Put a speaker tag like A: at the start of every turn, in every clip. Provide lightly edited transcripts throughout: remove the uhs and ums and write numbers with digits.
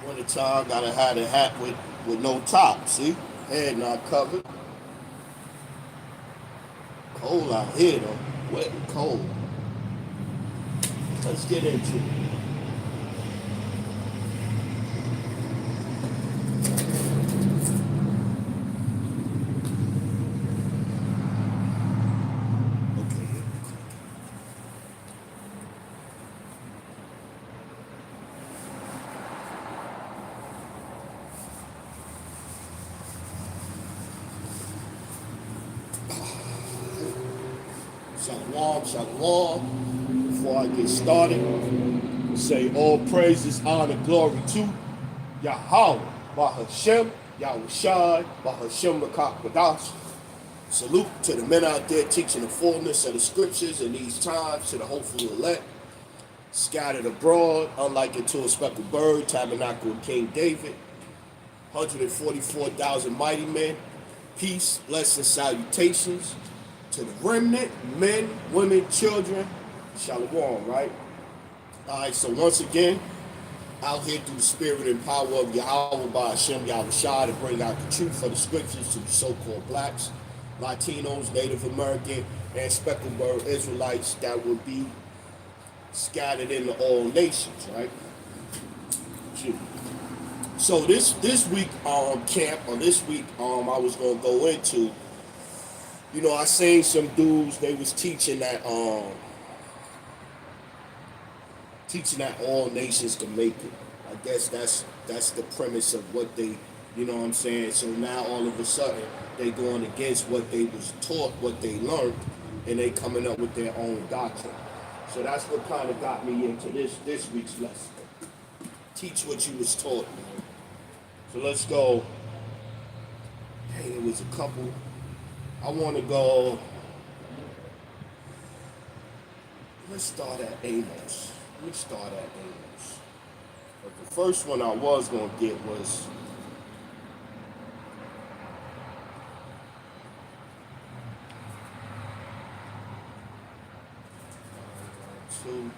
A: Wintertime, gotta have a hat with no top. See, head not covered. Cold out here though, wet and cold. Let's get into it. Okay. Shalom, shalom. Before I get started, say all praises, honor, glory to Yahweh, Bahashem, Yahushai, Bahashem Makakadash. Salute to the men out there teaching the fullness of the scriptures in these times, to the hopeful elect, scattered abroad, unlike unto a speckled bird, tabernacle of King David, 144,000 mighty men, peace, blessings, salutations to the remnant, men, women, children, shalom, right? All right, so once again, out here through the spirit and power of Yahweh by Hashem Yahushua to bring out the truth of the scriptures to the so-called blacks, Latinos, Native American, and speckled bird Israelites that would be scattered into all nations, right? So this week camp or this week I was gonna go into, I seen some dudes they was teaching that all nations can make it. I guess that's the premise of what they, you know what I'm saying? So now all of a sudden they going against what they was taught, what they learned, and they coming up with their own doctrine. So that's what kind of got me into this week's lesson. Teach what you was taught, man. So let's go. Hey, it was a couple. I want to go. Let's start at Amos. Let me start at Amos. But the first one I was going to get was to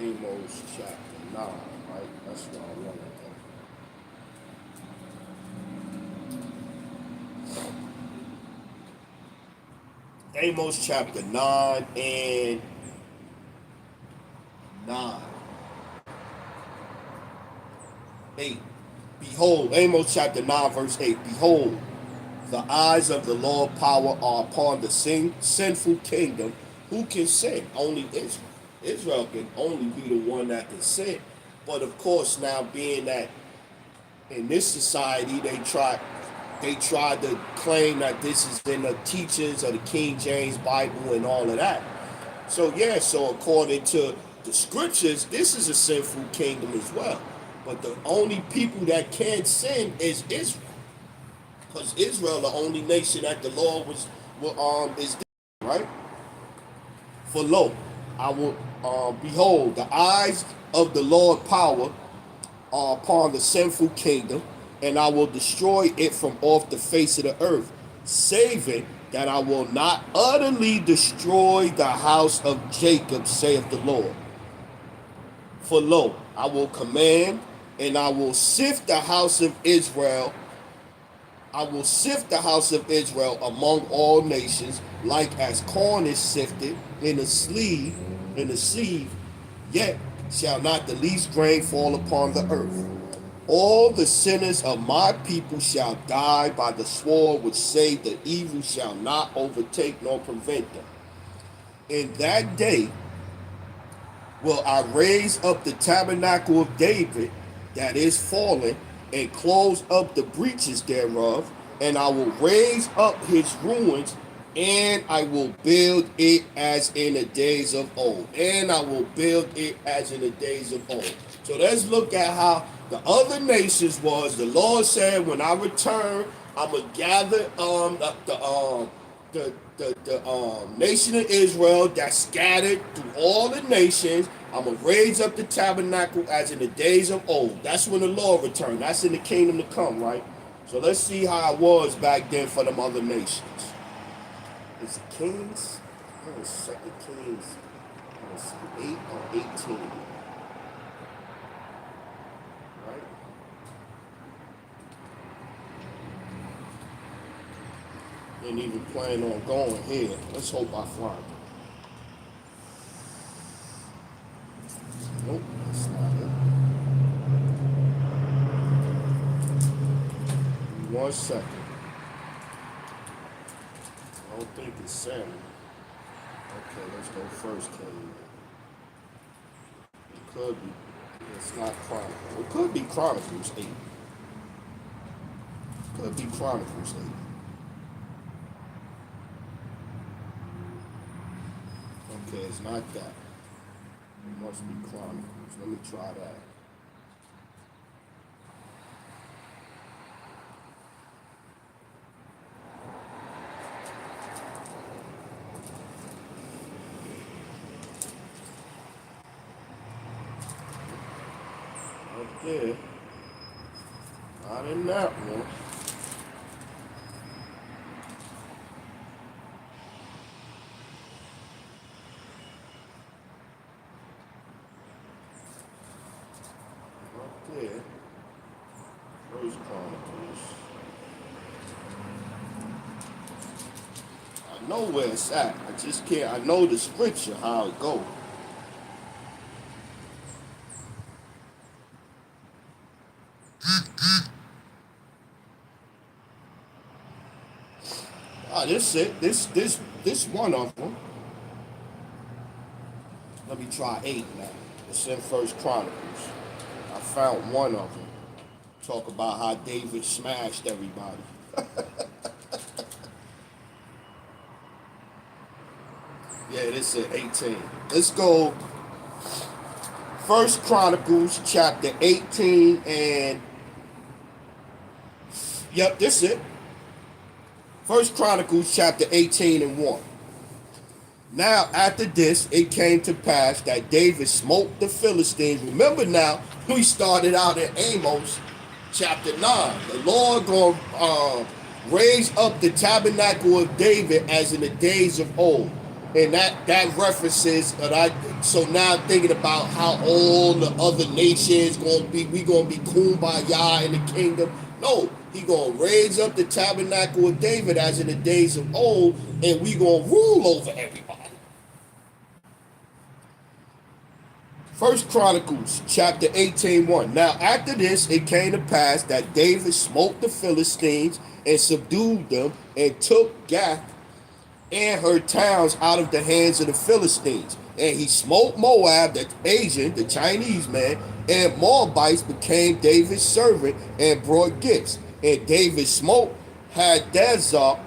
A: Amos chapter 9, right? That's what I want to go. Amos chapter 9 and 9. 8. Behold, Amos chapter 9, verse 8. Behold, the eyes of the Lord power are upon the sinful kingdom. Who can sin? Only Israel. Israel can only be the one that can sin. But of course, now being that in this society they tried to claim that this is in the teachings of the King James Bible and all of that. So yeah, so according to the scriptures, this is a sinful kingdom as well. But the only people that can't sin is Israel. Because Israel, the only nation that the Lord is right? For lo, I will behold, the eyes of the Lord power are upon the sinful kingdom, and I will destroy it from off the face of the earth, saving that I will not utterly destroy the house of Jacob, saith the Lord. For lo, I will command, and I will sift the house of Israel. I will sift the house of Israel among all nations, like as corn is sifted in a sieve, yet shall not the least grain fall upon the earth. All the sinners of my people shall die by the sword, which say the evil shall not overtake nor prevent them. In that day will I raise up the tabernacle of David that is fallen, and close up the breaches thereof, and I will raise up his ruins, and I will build it as in the days of old. And I will build it as in the days of old. So let's look at how the other nations was. The Lord said, when I return, I'm gonna gather the nation of Israel that's scattered through all the nations. I'm going to raise up the tabernacle as in the days of old. That's when the Lord returned. That's in the kingdom to come, right? So let's see how it was back then for them other nations. Is it Kings? Oh, Second Kings. Let's see, 8 or 18. ain't even planning on going here. Let's hope I find it. Nope, that's not it. 1 second. I don't think it's Samuel. Okay, let's go first, King. It could be. It's not Chronicles. It could be Chronicles 8. Could be Chronicles 8. Okay, it's not that. It must be Chronicles. Let me try that. Up there. Not in that one. Up there. First Chronicles. I know where it's at. I just can't. I know the scripture, how it goes. Ah, this it. This one of them. Let me try 8 now. It's in First Chronicles. I found one of them. Talk about how David smashed everybody. Yeah, this is 18. Let's go. First Chronicles chapter 18 and yep, this is it. First Chronicles chapter 18 and 1. Now after this, it came to pass that David smote the Philistines. Remember now, we started out in Amos chapter 9. The Lord gonna raise up the tabernacle of David as in the days of old. And that references so now I'm thinking about how all the other nations we gonna be kumbaya in the kingdom. No, he gonna raise up the tabernacle of David as in the days of old, and we gonna rule over everybody. First Chronicles chapter 18:1. Now after this it came to pass that David smote the Philistines and subdued them and took Gath and her towns out of the hands of the Philistines. And he smote Moab, the Asian, the Chinese man, and Moabites became David's servant and brought gifts. And David smote Hadassah,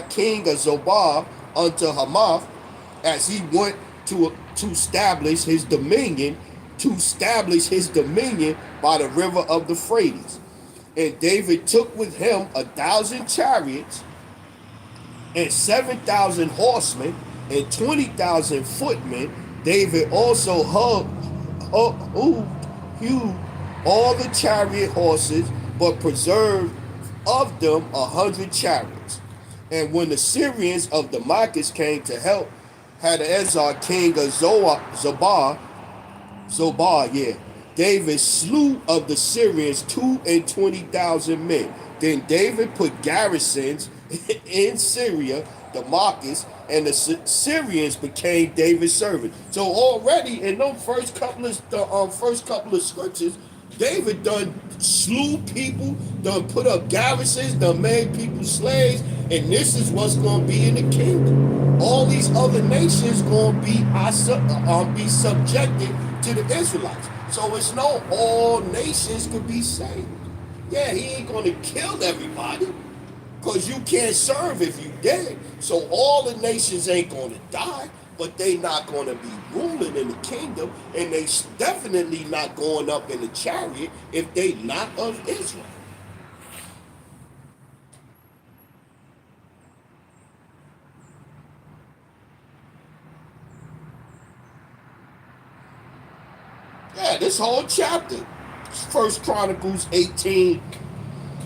A: king of Zobah, unto Hamath, as he went to establish his dominion, by the river of the Euphrates. And David took with him 1,000 chariots and 7,000 horsemen and 20,000 footmen. David also hewed all the chariot horses, but preserved of them 100 chariots. And when the Syrians of Damascus came to help Hadassah, king of Zobah, David slew of the Syrians 22,000 men. Then David put garrisons in Syria, Damascus, and the Syrians became David's servants. So already in those first couple of scriptures, David done slew people, done put up garrisons, done made people slaves, and this is what's going to be in the kingdom. All these other nations going to be subjected to the Israelites. So it's no all nations could be saved. Yeah, he ain't going to kill everybody, because you can't serve if you dead. So all the nations ain't going to die, but they not going to be ruling in the kingdom, and they definitely not going up in the chariot if they not of Israel. Yeah, this whole chapter, First Chronicles 18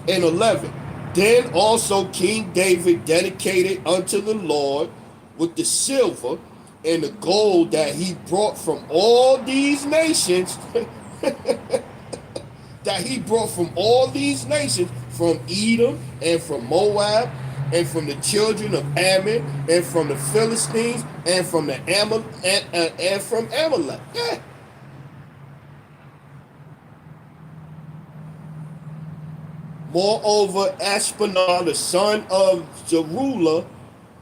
A: and 11. Then also King David dedicated unto the Lord with the silver and the gold that he brought from all these nations, from Edom and from Moab and from the children of Ammon, and from the Philistines, and from the and from Amalek. Yeah. Moreover, Ashpenaz, the son of Zeruiah,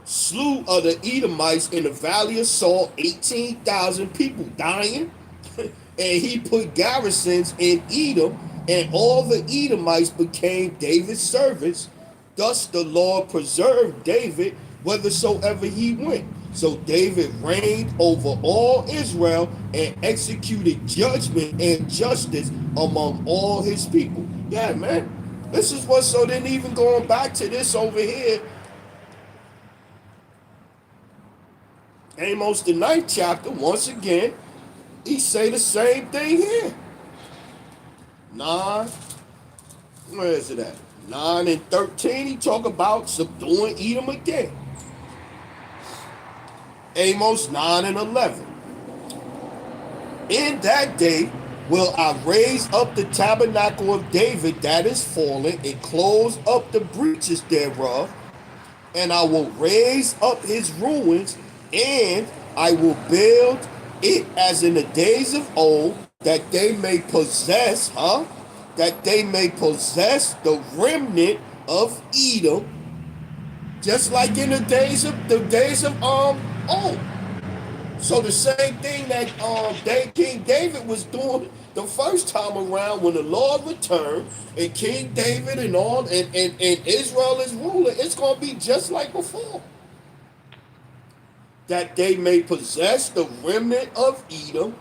A: slew of the Edomites in the valley of Salt, 18,000 people dying. And he put garrisons in Edom, and all the Edomites became David's servants. Thus the Lord preserved David whithersoever he went. So David reigned over all Israel and executed judgment and justice among all his people. Yeah, man. This is what, so then even going back to this over here, Amos the ninth chapter, once again, he say the same thing here. 9, where is it at? 9 and 13, he talk about subduing Edom again. Amos 9 and 11. In that day will I raise up the tabernacle of David that is fallen, and close up the breaches thereof, and I will raise up his ruins, and I will build it as in the days of old, that they may possess, that they may possess the remnant of Edom, just like in the days of old. So the same thing that King David was doing the first time around when the Lord returned, and King David and all and Israel is ruler, it's gonna be just like before. That they may possess the remnant of Edom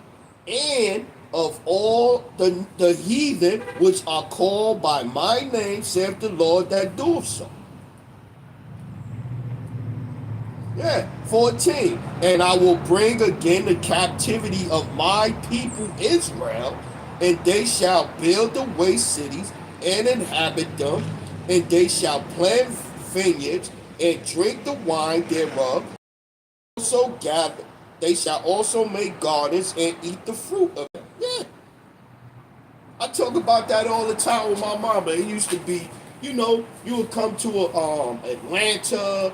A: and of all the heathen which are called by my name, saith the Lord that doeth so. Yeah, 14. And I will bring again the captivity of my people Israel, and they shall build the waste cities and inhabit them, and they shall plant vineyards and drink the wine thereof. Also gather, they shall also make gardens and eat the fruit of them. Yeah, I talk about that all the time with my mama. It used to be, you would come to Atlanta,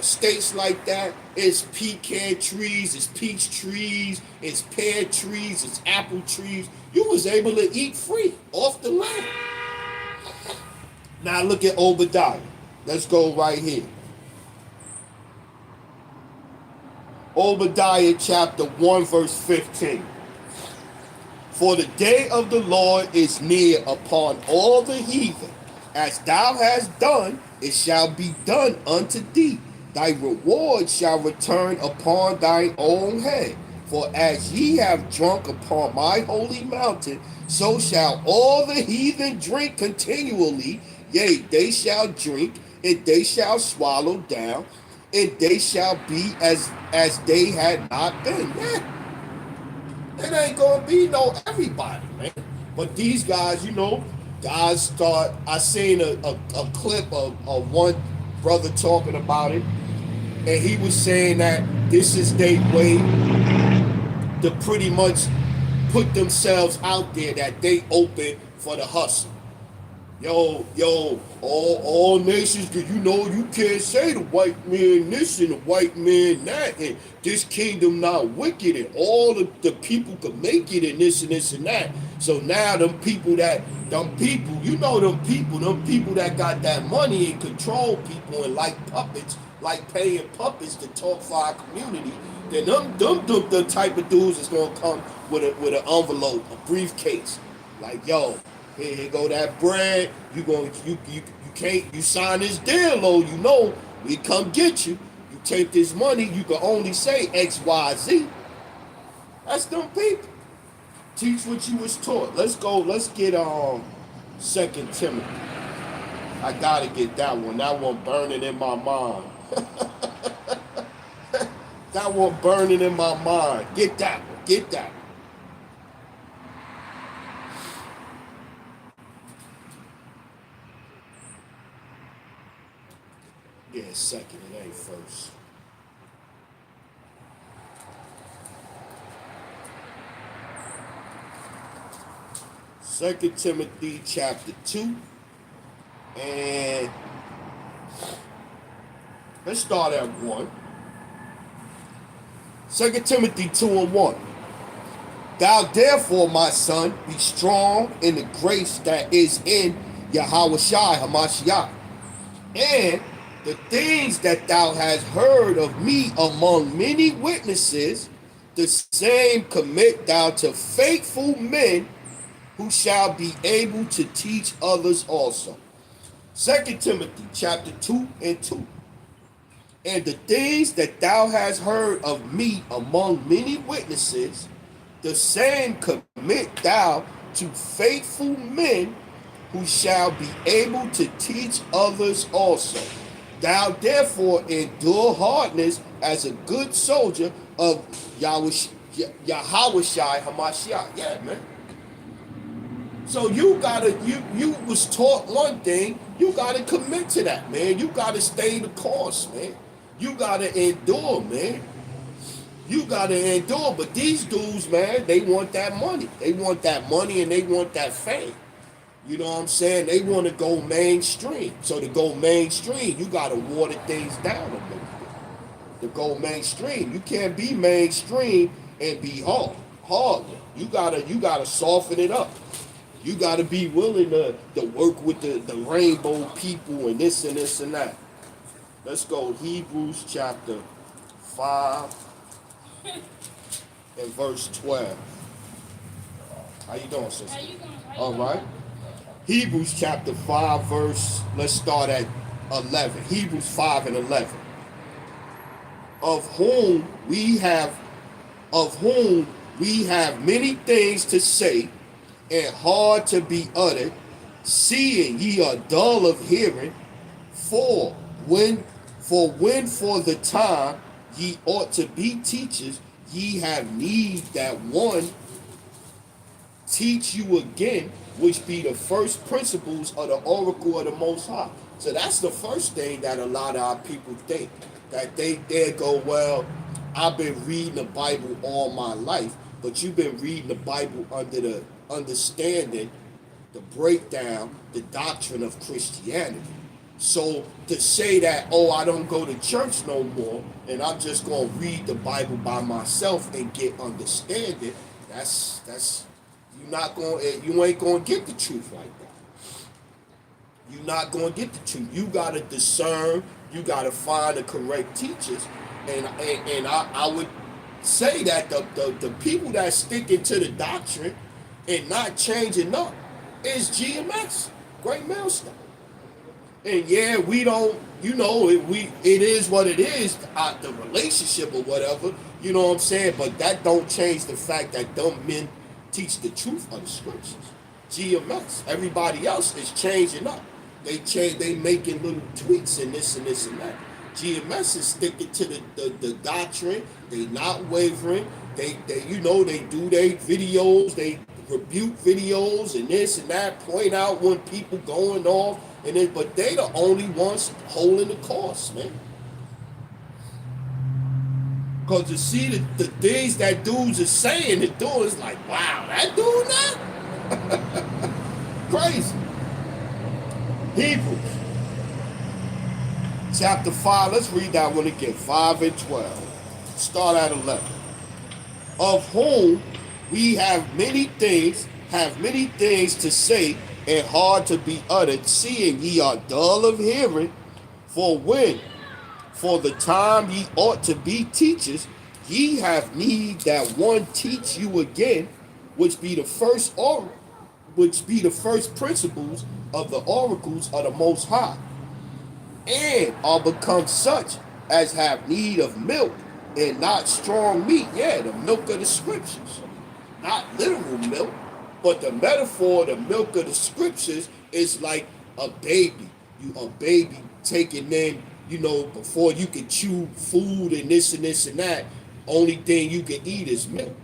A: states like that. It's pecan trees, it's peach trees, it's pear trees, it's apple trees. You was able to eat free off the land. Now look at Obadiah. Let's go right here. Obadiah chapter 1 verse 15. For the day of the Lord is near upon all the heathen. As thou hast done, it shall be done unto thee. Thy reward shall return upon thine own head. For as ye have drunk upon my holy mountain, so shall all the heathen drink continually. Yea, they shall drink, and they shall swallow down, and they shall be as they had not been. Yeah. It ain't gonna be no everybody, man. But these guys, guys start. I seen a clip of one brother talking about it, and he was saying that this is their way to pretty much put themselves out there, that they open for the hustle. All nations, because you can't say the white man this and the white man that, and this kingdom not wicked, and all the people could make it, and this and this and that. So now them people, them people that got that money and control people and like puppets, like paying puppets to talk for our community, then them the type of dudes is gonna come with an envelope, a briefcase, like here go that bread. You sign this deal, we come get you. You take this money, you can only say XYZ. That's them people. Teach what you was taught. Let's get 2 Timothy. I gotta get that one. That one burning in my mind. That one burning in my mind. Get that one. Get that one. Yeah, second, it ain't first. Second Timothy chapter 2 and Let's start at 1. 2 Timothy 2 and 1. Thou therefore, my son, be strong in the grace that is in Yahweh Shai Hamashiach. And the things that thou hast heard of me among many witnesses, the same commit thou to faithful men who shall be able to teach others also. 2 Timothy chapter 2 and 2. And the things that thou hast heard of me among many witnesses, the same commit thou to faithful men who shall be able to teach others also. Thou therefore endure hardness as a good soldier of Yahweh Shai Hamashiach. Yeah, man. So you was taught one thing, you gotta commit to that, man. You gotta stay the course, man. You gotta endure, man. You gotta endure. But these dudes, man, they want that money. They want that money and they want that fame. You know what I'm saying? They want to go mainstream. So to go mainstream, you gotta water things down a little bit. To go mainstream, you can't be mainstream and be hard. You gotta soften it up. You gotta be willing to work with the rainbow people and this and that. Let's go Hebrews chapter 5 and verse 12. How you doing, sister? All right. Hebrews chapter 5 verse, let's start at 11. Hebrews 5 and 11. Of whom we have many things to say and hard to be uttered, seeing ye are dull of hearing, for when for the time ye ought to be teachers, ye have need that one teach you again, which be the first principles of the oracle of the Most High. So that's the first thing that a lot of our people think. That they go, well, I've been reading the Bible all my life, but you've been reading the Bible under the understanding, the breakdown, the doctrine of Christianity. So to say that, oh, I don't go to church no more, and I'm just going to read the Bible by myself and get understanding, that's you ain't going to get the truth like that. You're not going to get the truth. You got to discern. You got to find the correct teachers. And I would say that the people that sticking to the doctrine and not changing up is GMS, Great Millstone. And yeah, we don't, it is what it is, the relationship or whatever, you know what I'm saying? But that don't change the fact that them men teach the truth of the scriptures. GMS, everybody else is changing up. They making little tweaks and this and that. GMS is sticking to the doctrine. They not wavering. They do their videos. They rebuke videos and this and that. Point out when people going off and then, but they the only ones holding the course, man. Cause to see the things that dudes are saying and doing, is like, wow, that dude now, crazy. Hebrews chapter 5, let's read that one again, 5 and 12. Start at 11. Of whom we have many things to say and hard to be uttered, seeing ye are dull of hearing, for the time ye ought to be teachers, ye have need that one teach you again, which be the first principles of the oracles of the Most High, and are become such as have need of milk and not strong meat. Yeah, the milk of the scriptures, not literal milk, but the metaphor, the milk of the scriptures is like a baby. A baby taking in, before you can chew food and this and that, only thing you can eat is milk.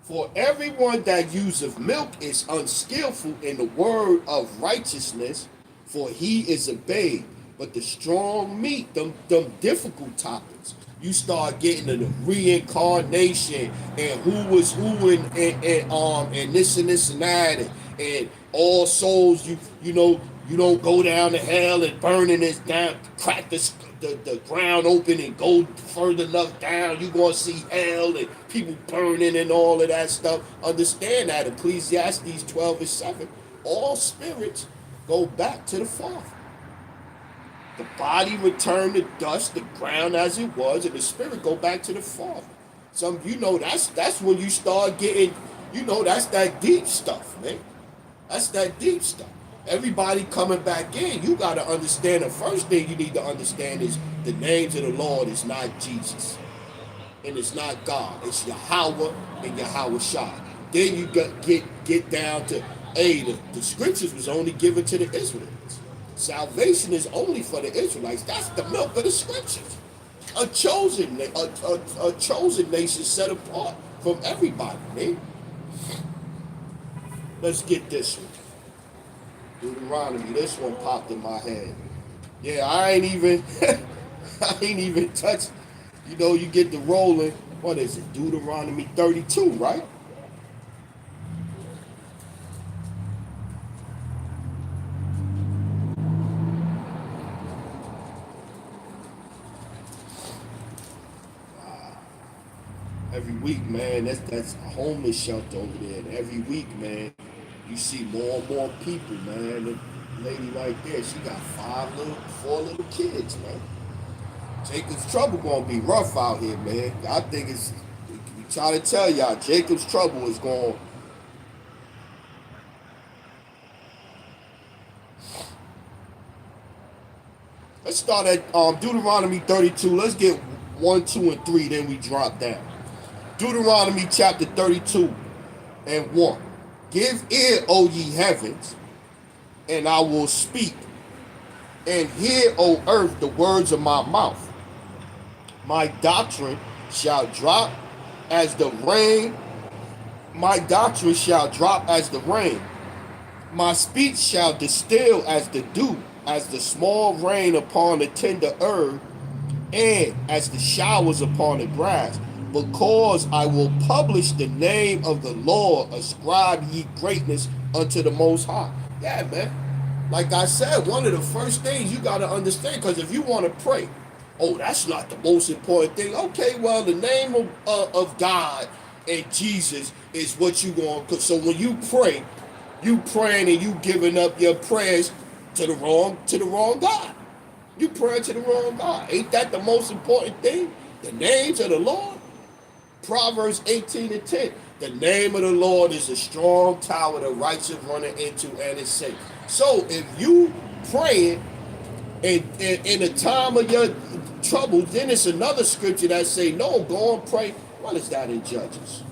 A: For everyone that useth milk is unskillful in the word of righteousness, for he is a babe. But the strong meat, them difficult topics, you start getting to the reincarnation and who was who and this and that and all souls, You don't go down to hell and burning this down, crack the ground open and go further enough down. You're going to see hell and people burning and all of that stuff. Understand that. Ecclesiastes 12:7. All spirits go back to the Father. The body returned to dust, the ground as it was, and the spirit go back to the Father. That's when you start getting, that's that deep stuff, man. That's that deep stuff. Everybody coming back in, you got to understand. The first thing you need to understand is the names of the Lord is not Jesus, and it's not God. It's Yahweh and Yahweh Shai. Then you get down to, the scriptures was only given to the Israelites. Salvation is only for the Israelites. That's the milk of the scriptures. A chosen nation set apart from everybody, man. Let's get this one. Deuteronomy. This one popped in my head. Yeah, I ain't even touched. You get the rolling. What is it? Deuteronomy 32, right? Every week, man, that's a homeless shelter over there. And every week, man, you see more and more people, man. The lady right there, she got four little kids, man. Jacob's trouble gonna be rough out here, man. I think we try to tell y'all, Jacob's trouble is going. Let's start at Deuteronomy 32. Let's get 1, 2, and 3, then we drop down. Deuteronomy chapter 32 and 1. Give ear, O ye heavens, and I will speak, and hear, O earth, the words of my mouth. My doctrine shall drop as the rain. My doctrine shall drop as the rain. My speech shall distill as the dew, as the small rain upon the tender herb, and as the showers upon the grass. Because I will publish the name of the Lord, ascribe ye greatness unto the Most High. Yeah, man. Like I said, one of the first things you got to understand, because if you want to pray, that's not the most important thing. Okay, well, the name of God and Jesus is what you going to. So when you pray, you praying and you giving up your prayers to the wrong God. You praying to the wrong God. Ain't that the most important thing? The names of the Lord. Proverbs 18:10. The name of the Lord is a strong tower, the righteous running into and is safe. So if you praying in the time of your troubles, then it's another scripture that say, no, go and pray. What is that in Judges?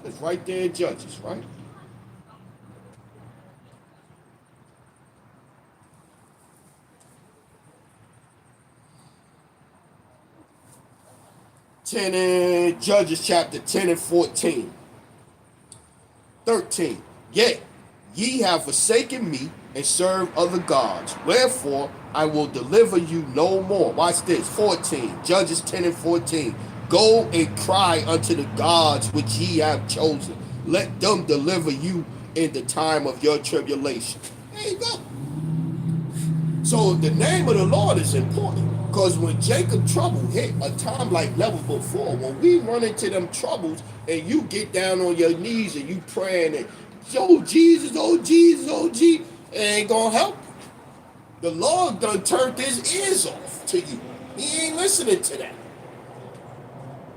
A: It's right there in Judges, right? Judges chapter 10 and 14. 13. Yea, ye have forsaken me and served other gods. Wherefore I will deliver you no more. Watch this. 14. Judges 10 and 14. Go and cry unto the gods which ye have chosen. Let them deliver you in the time of your tribulation. There you go. So the name of the Lord is important. Because when Jacob trouble hit, a time like never before, when we run into them troubles and you get down on your knees and you praying and, Jesus, oh Jesus, oh Jesus, it ain't going to help you. The Lord done turned his ears off to you. He ain't listening to that.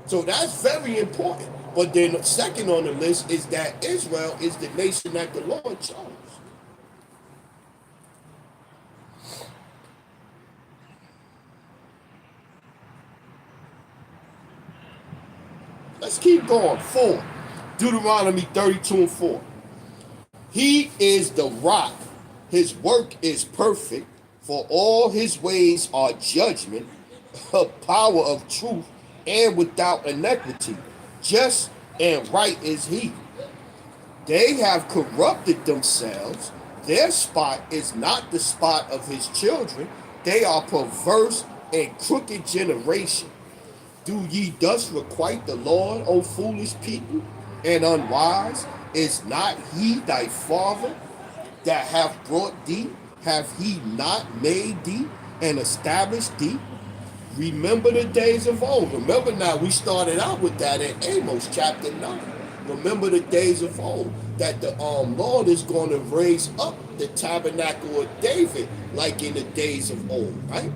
A: So that's very important. But then second on the list is that Israel is the nation that the Lord chose. Let's keep going. 4. Deuteronomy 32 and 4. He is the rock. His work is perfect. For all his ways are judgment, a power of truth, and without iniquity. Just and right is he. They have corrupted themselves. Their spot is not the spot of his children. They are perverse and crooked generation. Do ye thus requite the Lord, O foolish people, and unwise? Is not he thy father that hath brought thee? Have he not made thee and established thee? Remember the days of old. Remember now, we started out with that in Amos chapter 9. Remember the days of old, that the Lord is going to raise up the tabernacle of David like in the days of old, right?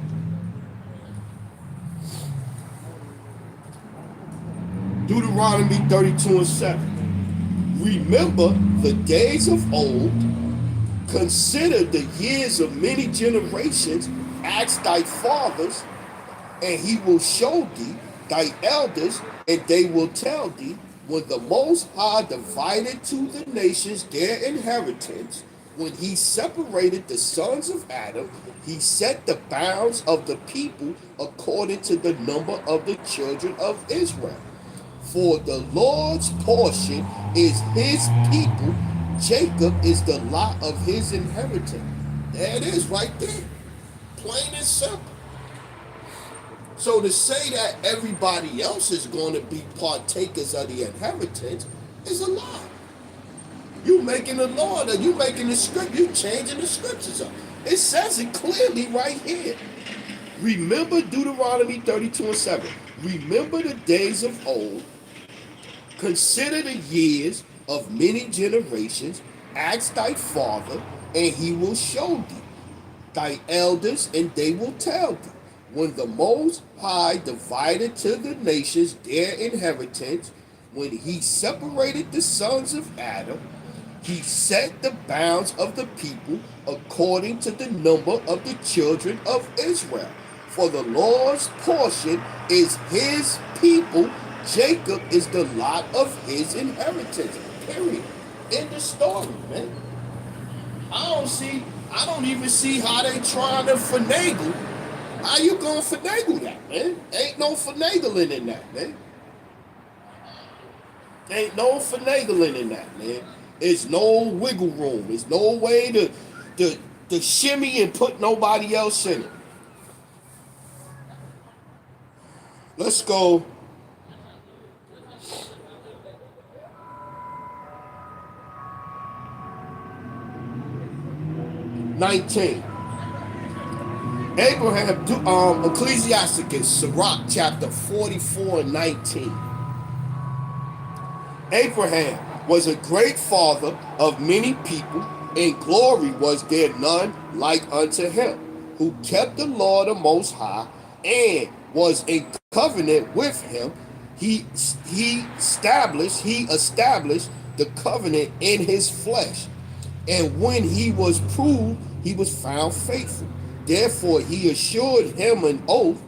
A: Deuteronomy 32 and 7. Remember the days of old, consider the years of many generations, ask thy fathers, and he will show thee thy elders, and they will tell thee, when the Most High divided to the nations their inheritance, when he separated the sons of Adam, he set the bounds of the people according to the number of the children of Israel. For the Lord's portion is his people, Jacob is the lot of his inheritance. There it is right there. Plain and simple. So to say that everybody else is going to be partakers of the inheritance is a lie. You making the law, you making the script, you changing the scriptures up. It says it clearly right here. Remember Deuteronomy 32 and 7. Remember the days of old. Consider the years of many generations. Ask thy father, and he will show thee. Thy elders, and they will tell thee. When the Most High divided to the nations their inheritance, when he separated the sons of Adam, he set the bounds of the people according to the number of the children of Israel. For the Lord's portion is his people, Jacob is the lot of his inheritance. Period. End the story, man. I don't even see how they trying to finagle. How you gonna finagle that, man? Ain't no finagling in that, man. Ain't no finagling in that, man. It's no wiggle room. There's no way to shimmy and put nobody else in it. Let's go. (19) Abraham, Ecclesiasticus, Sirach, chapter 44 and 19. Abraham was a great father of many people, and glory was there none like unto him, who kept the Lord the Most High, and was in covenant with him. He established the covenant in his flesh, and when he was proved, he was found faithful. Therefore he assured him an oath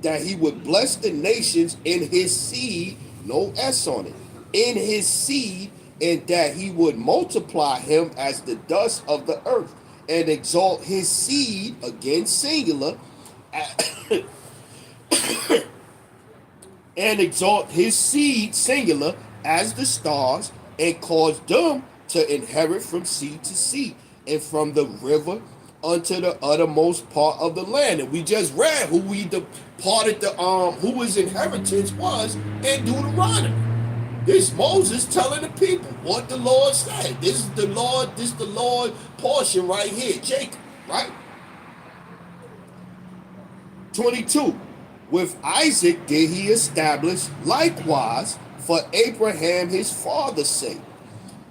A: that he would bless the nations in his seed, no S on it, in his seed, and that he would multiply him as the dust of the earth, and exalt his seed, again singular, and exalt his seed, singular, as the stars, and cause them to inherit from sea to sea, and from the river unto the uttermost part of the land. And we just read who we departed who his inheritance was in Deuteronomy. This Moses telling the people what the Lord said. This is the Lord portion right here, Jacob, right? 22. With Isaac did he establish likewise for Abraham his father's sake,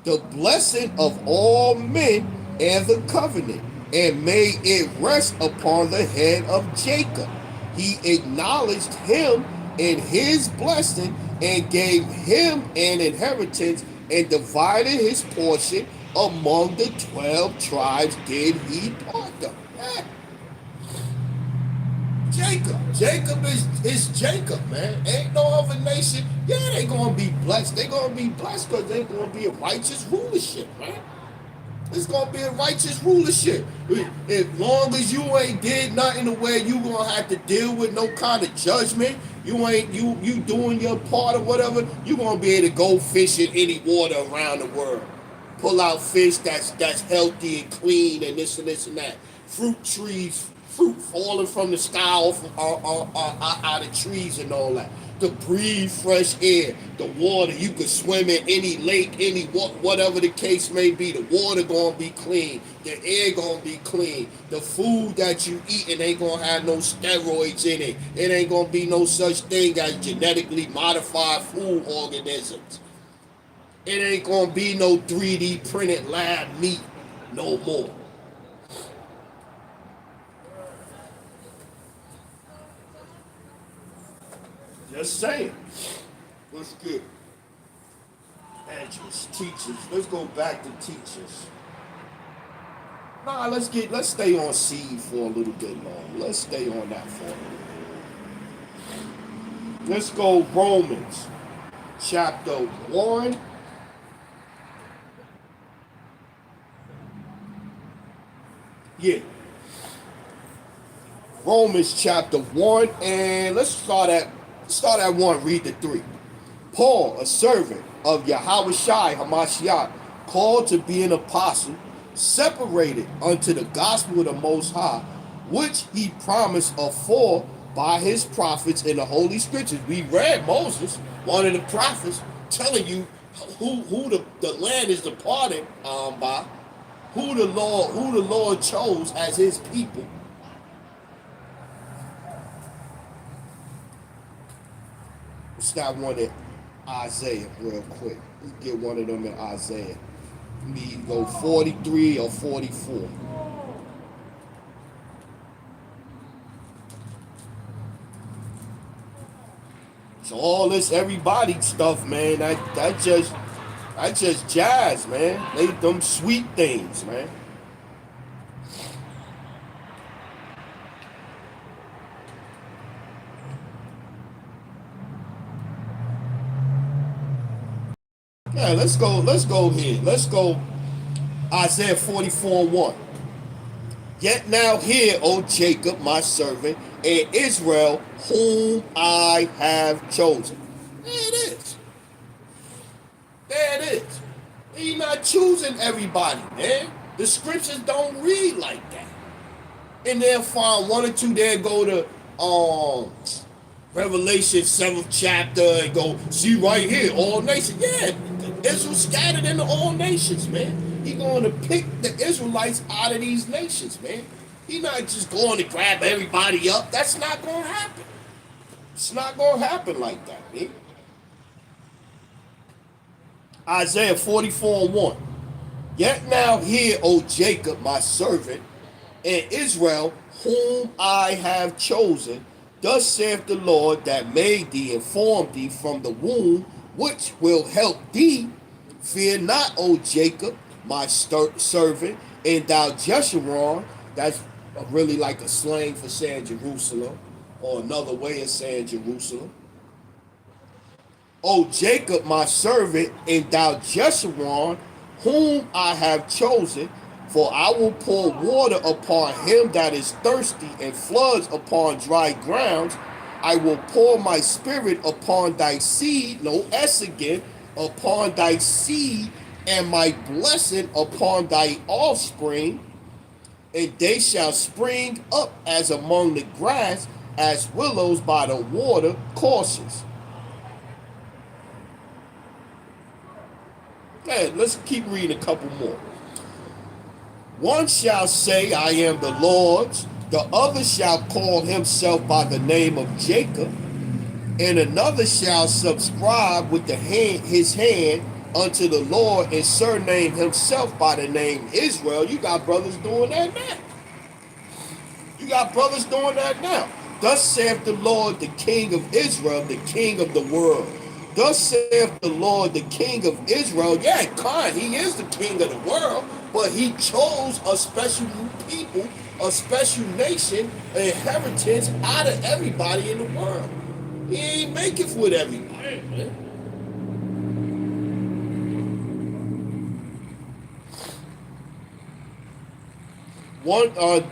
A: the blessing of all men and the covenant, and made it rest upon the head of Jacob. He acknowledged him in his blessing, and gave him an inheritance, and divided his portion among the 12 tribes did he part them. Jacob is Jacob, man. Ain't no other nation. Yeah, they gonna be blessed. They gonna be blessed because they gonna be a righteous rulership, man. It's gonna be a righteous rulership. As long as you ain't did nothing the way you gonna have to deal with no kind of judgment, you doing your part or whatever, you gonna be able to go fish in any water around the world. Pull out fish that's healthy and clean and this and that. Fruit trees, fruit falling from the sky off out of trees and all that. to breathe fresh air, the water. You could swim in any lake, any whatever the case may be. The water gonna be clean. The air gonna be clean. The food that you eating ain't gonna have no steroids in it. It ain't gonna be no such thing as genetically modified food organisms. It ain't gonna be no 3D printed lab meat no more. Just saying. Let's get edges, teachers. Let's go back to teachers. Nah, let's stay on seed for a little bit longer. Let's stay on that for a little bit. Let's go Romans chapter 1. Yeah. Romans chapter 1, and let's start at 1, read the 3. Paul, a servant of Yahushua Hamashiach, called to be an apostle, separated unto the gospel of the Most High, which he promised afore by his prophets in the Holy Scriptures. We read Moses, one of the prophets, telling you who the land is departed by, who the Lord chose as his people. Let's start one at Isaiah real quick. Let's get one of them in Isaiah. Me go 43 or 44. So all this everybody stuff, man, that just jazz, man. They them sweet things, man. Yeah, let's go here. Let's go Isaiah 44:1. Yet now hear, O Jacob, my servant, and Israel, whom I have chosen. There it is. There it is. He's not choosing everybody, man. The scriptures don't read like that. And they'll find one or two, they'll go to Revelation 7th chapter and go, see right here, all nations. Yeah, Israel scattered into all nations, man. He going to pick the Israelites out of these nations, man. He not just going to grab everybody up. That's not going to happen. It's not going to happen like that, man. Isaiah 44:1. Yet now hear, O Jacob, my servant, and Israel, whom I have chosen, thus saith the Lord that made thee and formed thee from the womb, which will help thee. Fear not, O Jacob, my servant, and thou Jeshurun. That's really like a slang for saying Jerusalem, or another way of saying Jerusalem. O Jacob, my servant, and thou Jeshurun, whom I have chosen, for I will pour water upon him that is thirsty, and floods upon dry grounds. I will pour my spirit upon thy seed, no S again, upon thy seed, and my blessing upon thy offspring, and they shall spring up as among the grass, as willows by the water courses. Okay, let's keep reading a couple more. One shall say, I am the Lord's. The other shall call himself by the name of Jacob. And another shall subscribe with his hand unto the Lord, and surname himself by the name Israel. You got brothers doing that now. You got brothers doing that now. Thus saith the Lord, the King of Israel, the King of the world. Thus saith the Lord, the King of Israel. Yeah, God, he is the King of the world, but he chose a special people, a special nation, an inheritance out of everybody in the world. He ain't make it with everybody, man.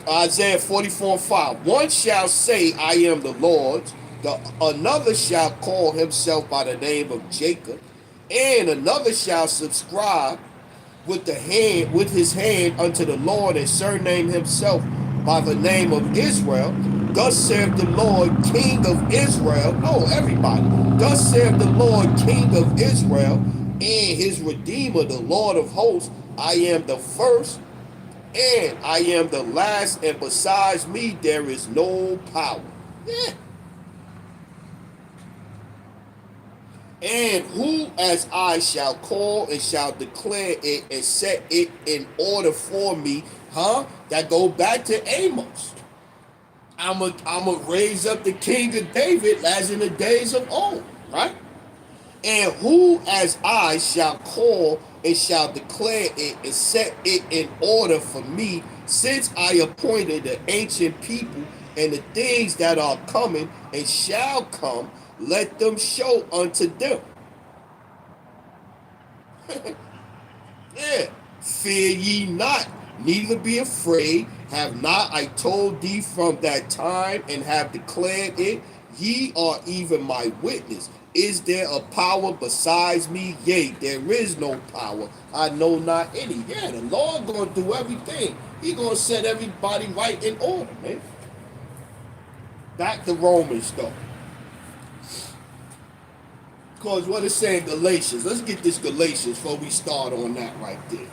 A: Isaiah 44:5. One shall say, I am the Lord's. Another shall call himself by the name of Jacob, and another shall subscribe with his hand unto the Lord, and surname himself by the name of Israel. thus saith the Lord, King of Israel. No, everybody. Thus saith the Lord, King of Israel, and his Redeemer, the Lord of hosts. I am the first, and I am the last, and besides me there is no power. Yeah. And who as I shall call and shall declare it and set it in order for me, that go back to Amos. I'm a raise up the king of David as in the days of old, right? And who as I shall call and shall declare it and set it in order for me, since I appointed the ancient people and the things that are coming and shall come, let them show unto them. Yeah. Fear ye not, neither be afraid. Have not I told thee from that time and have declared it? Ye are even my witness. Is there a power besides me? Yea, there is no power. I know not any. Yeah, the Lord gonna do everything. He gonna set everybody right in order, man. Back to Romans though. Because what it's saying, Galatians. Let's get this Galatians before we start on that right there.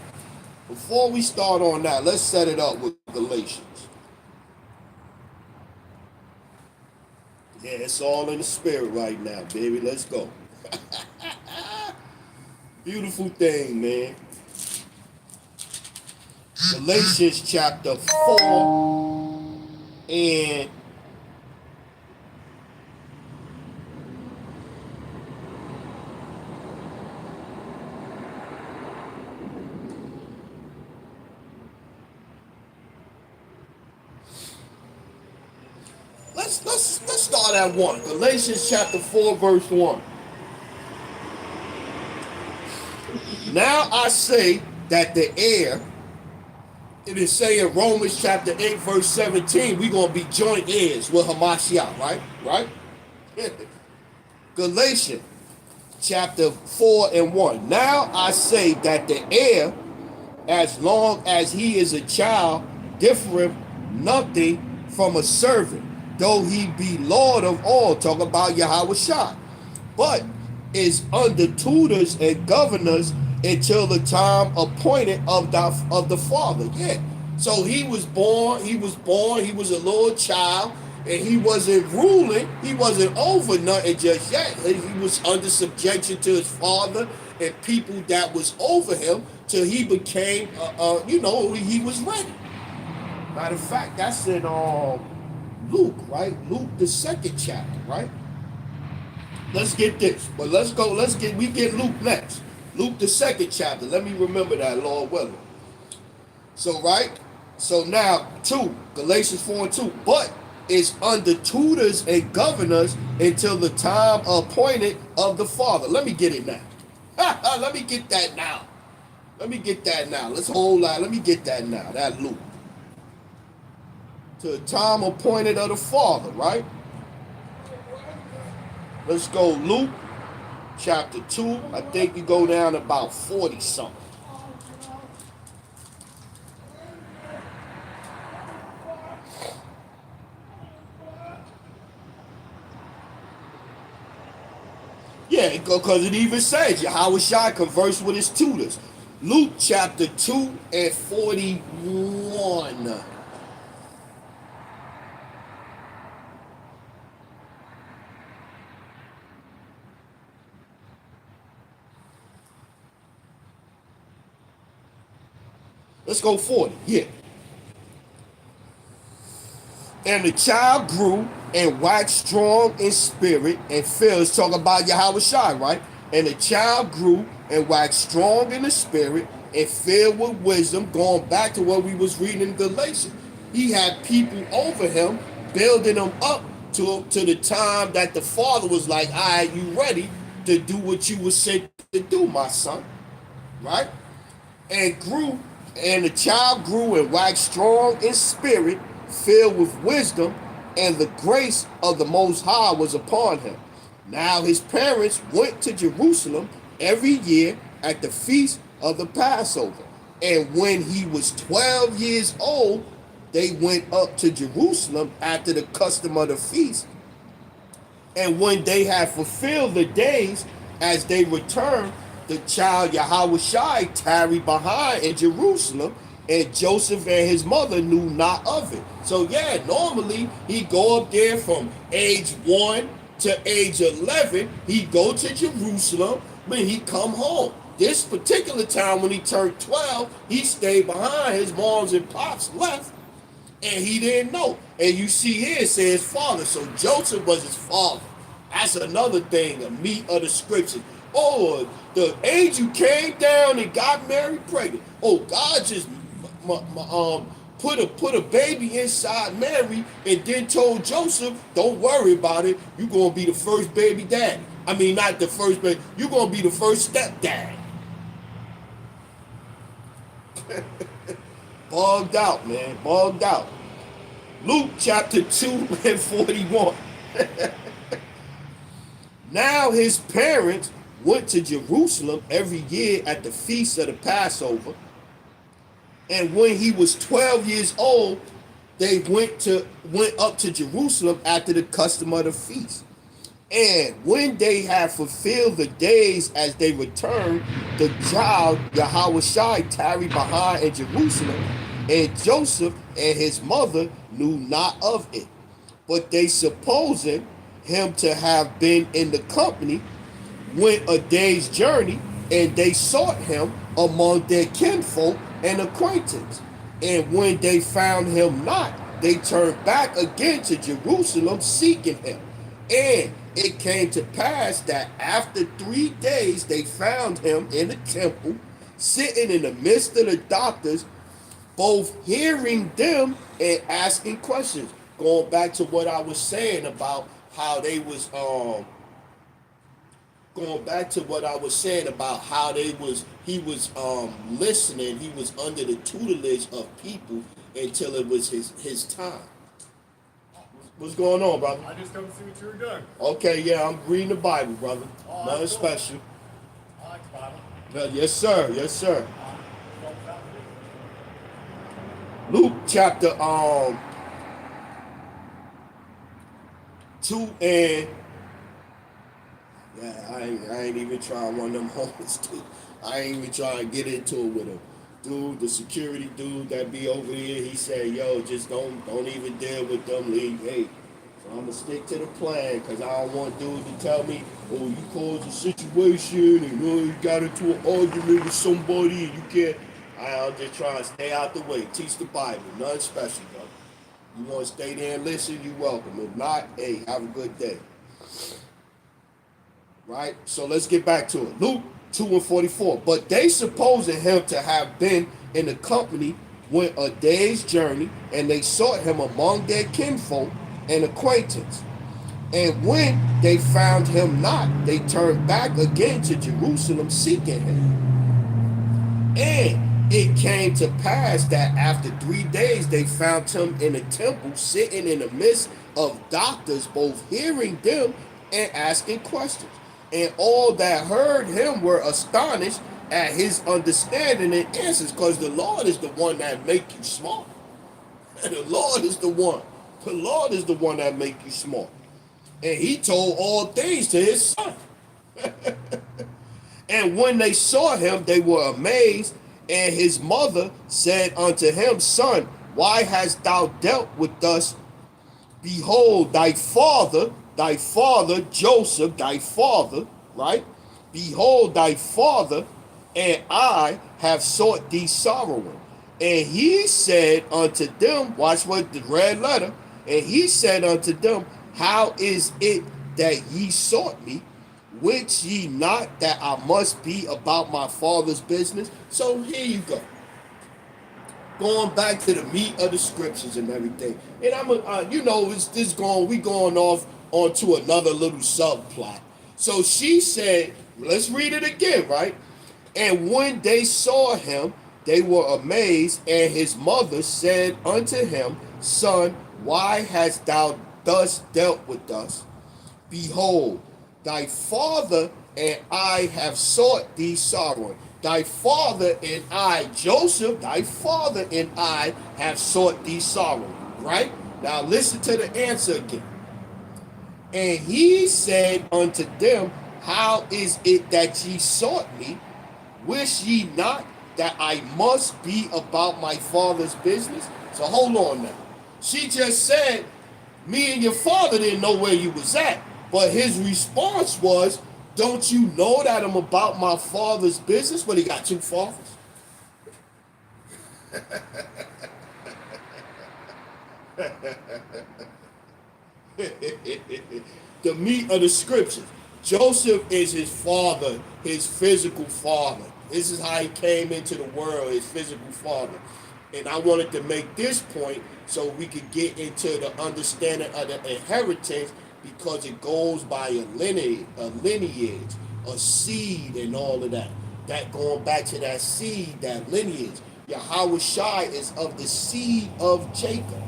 A: Before we start on that, let's set it up with Galatians. Yeah, it's all in the spirit right now, baby. Let's go. Beautiful thing, man. Galatians chapter 4 and let's start at 1. Galatians chapter 4 verse 1. Now I say that the heir, it is saying Romans chapter 8 verse 17, we're going to be joint heirs with Hamashiach, right? Right? Galatians chapter 4 and 1. Now I say that the heir, as long as he is a child, differeth nothing from a servant, though he be Lord of all, talk about Yahweh Shah, but is under tutors and governors until the time appointed of the father. Yeah. So he was born, he was a little child, and he wasn't ruling, he wasn't over nothing just yet. He was under subjection to his father and people that was over him till he became, he was ready. Matter of fact, that's in Luke, right? Luke, the 2nd chapter, right? Let's get this, but we get Luke next. Luke, the 2nd chapter. Let me remember that, Lord willing. So, right? So now, 2, Galatians 4 and 2. But is under tutors and governors until the time appointed of the Father. Let me get it now. Let me get that now. Let's hold on. Let me get that now. That Luke. To the time appointed of the Father, right? Let's go Luke chapter 2. I think you go down about 40 something. Yeah, because it even says Yahweh Shai conversed with his tutors. Luke chapter 2 and 41. Let's go 40. Yeah. And the child grew and waxed strong in spirit and filled. It's talking about Yahweh Shai, right? And the child grew and waxed strong in the spirit and filled with wisdom. Going back to what we was reading in Galatians. He had people over him, building him up to the time that the father was like, all right, you ready to do what you were sent to do, my son. Right? And the child grew and waxed strong in spirit, filled with wisdom, and the grace of the Most High was upon him. Now his parents went to Jerusalem every year at the feast of the Passover. And when he was 12 years old, they went up to Jerusalem after the custom of the feast. And when they had fulfilled the days, as they returned, the child Yahushai tarried behind in Jerusalem, and Joseph and his mother knew not of it. So yeah, normally he go up there from age 1 to age 11. He go to Jerusalem, but he come home. This particular time when he turned 12, he stayed behind. His moms and pops left, and he didn't know. And you see here it says father. So Joseph was his father. That's another thing, a meat of the scriptures. Oh, the angel came down and got Mary pregnant. Oh, God just put a baby inside Mary and then told Joseph, don't worry about it. You're going to be the first baby daddy. I mean, not the first baby. You're going to be the first stepdad. Bugged out, man. Bugged out. Luke chapter 2 and 41. Now his parents went to Jerusalem every year at the feast of the Passover. And when he was 12 years old, they went up to Jerusalem after the custom of the feast. And when they had fulfilled the days as they returned, the child Yahushai tarried behind in Jerusalem, and Joseph and his mother knew not of it. But they supposing him to have been in the company, went a day's journey, and they sought him among their kinfolk and acquaintance. And when they found him not, they turned back again to Jerusalem seeking him. And it came to pass that after 3 days they found him in the temple, sitting in the midst of the doctors, both hearing them and asking questions. Going back to what I was saying about how they was he was listening. He was under the tutelage of people until it was his time. What's going on, brother?
B: I just come to see what you were doing.
A: Okay, yeah, I'm reading the Bible, brother. Nothing cool. Special.
B: I like the Bible.
A: Yes, sir. Yes, sir. Luke chapter 2 and yeah, I ain't even trying one of them homeless dude. I ain't even trying to get into it with him. Dude, the security dude that be over here, he said, yo, just don't even deal with them, leave. Hey, so I'm gonna stick to the plan, because I don't want dudes to tell me, oh, you caused a situation and you got into an argument with somebody and you can't. I'm just trying to stay out the way. Teach the Bible. Nothing special, bro. You want to stay there and listen, you're welcome. If not, hey, have a good day. Right? So let's get back to it. Luke 2 and 44. But they supposing him to have been in the company, went a day's journey, and they sought him among their kinfolk and acquaintance. And when they found him not, they turned back again to Jerusalem seeking him. And it came to pass that after 3 days they found him in the temple, sitting in the midst of doctors, both hearing them and asking questions. And all that heard him were astonished at his understanding and answers, because the Lord is the one that make you smart. And the Lord is the one. The Lord is the one that make you smart. And he told all things to his son. And when they saw him, they were amazed. And his mother said unto him, Son, why hast thou dealt with us? Behold, thy father, Joseph, thy father, right? Behold, thy father and I have sought thee sorrowing. And he said unto them, watch what the red letter, and he said unto them, how is it that ye sought me? Wit ye not that I must be about my father's business? So here you go. Going back to the meat of the scriptures and everything. And I'm, we going off onto another little subplot. So she said, let's read it again, right? And when they saw him, they were amazed, and his mother said unto him, Son, why hast thou thus dealt with us? Behold, thy father and I have sought thee sorrowing. thy father and I, Joseph, thy father and I have sought thee sorrow. Right? Now listen to the answer again. And he said unto them, how is it that ye sought me? Wish ye not that I must be about my father's business? So hold on now. She just said, me and your father didn't know where you was at. But his response was, don't you know that I'm about my father's business? But he got two fathers. The meat of the scriptures. Joseph is his father, his physical father. This is how he came into the world, his physical father. And I wanted to make this point so we could get into the understanding of the inheritance, because it goes by a lineage, a seed, and all of that. That going back to that seed, that lineage. Yahweh Shai is of the seed of Jacob.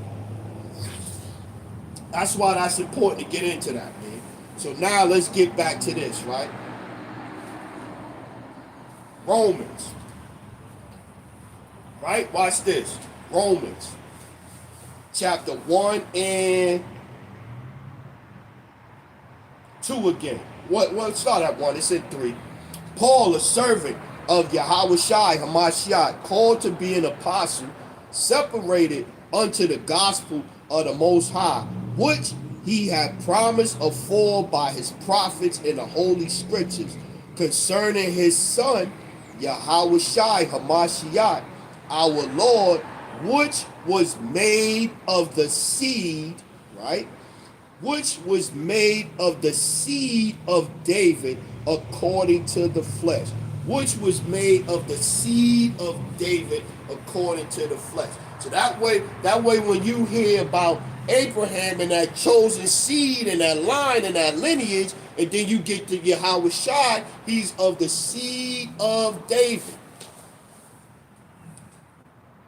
A: That's why that's important to get into that, man. So now let's get back to this, right? Romans. Right? Watch this. Romans. Chapter 1 and 2 again. What start at 1? It's in 3. Paul, a servant of Yahweh Shai Hamashiach, called to be an apostle, separated unto the gospel of the Most High, which he had promised afore by his prophets in the holy scriptures, concerning his son, Yahweh Shai Hamashiach, our Lord, which was made of the seed, right? Which was made of the seed of David according to the flesh. Which was made of the seed of David according to the flesh. So that way when you hear about Abraham and that chosen seed and that line and that lineage, and then you get to Yahweh Shai, he's of the seed of David.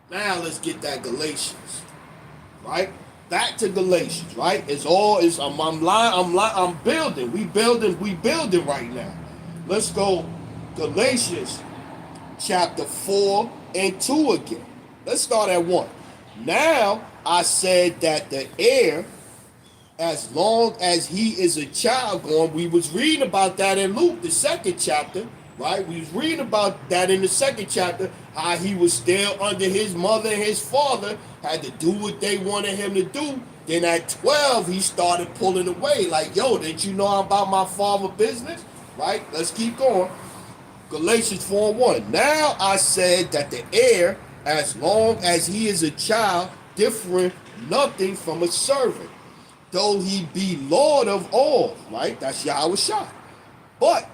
A: Now let's get that Galatians, right? Back to Galatians, right? I'm building. We building right now. Let's go Galatians chapter 4 and 2 again. Let's start at 1. Now I said that the heir, as long as he is a child, we was reading about that in Luke, the 2nd chapter, right? We was reading about that in the 2nd chapter, how he was still under his mother and his father, had to do what they wanted him to do. Then at 12, he started pulling away, like, yo, didn't you know about my father's business? Right? Let's keep going. Galatians 4:1. Now I said that the heir, as long as he is a child, different nothing from a servant, though he be Lord of all, right? That's Yahweh Shai. But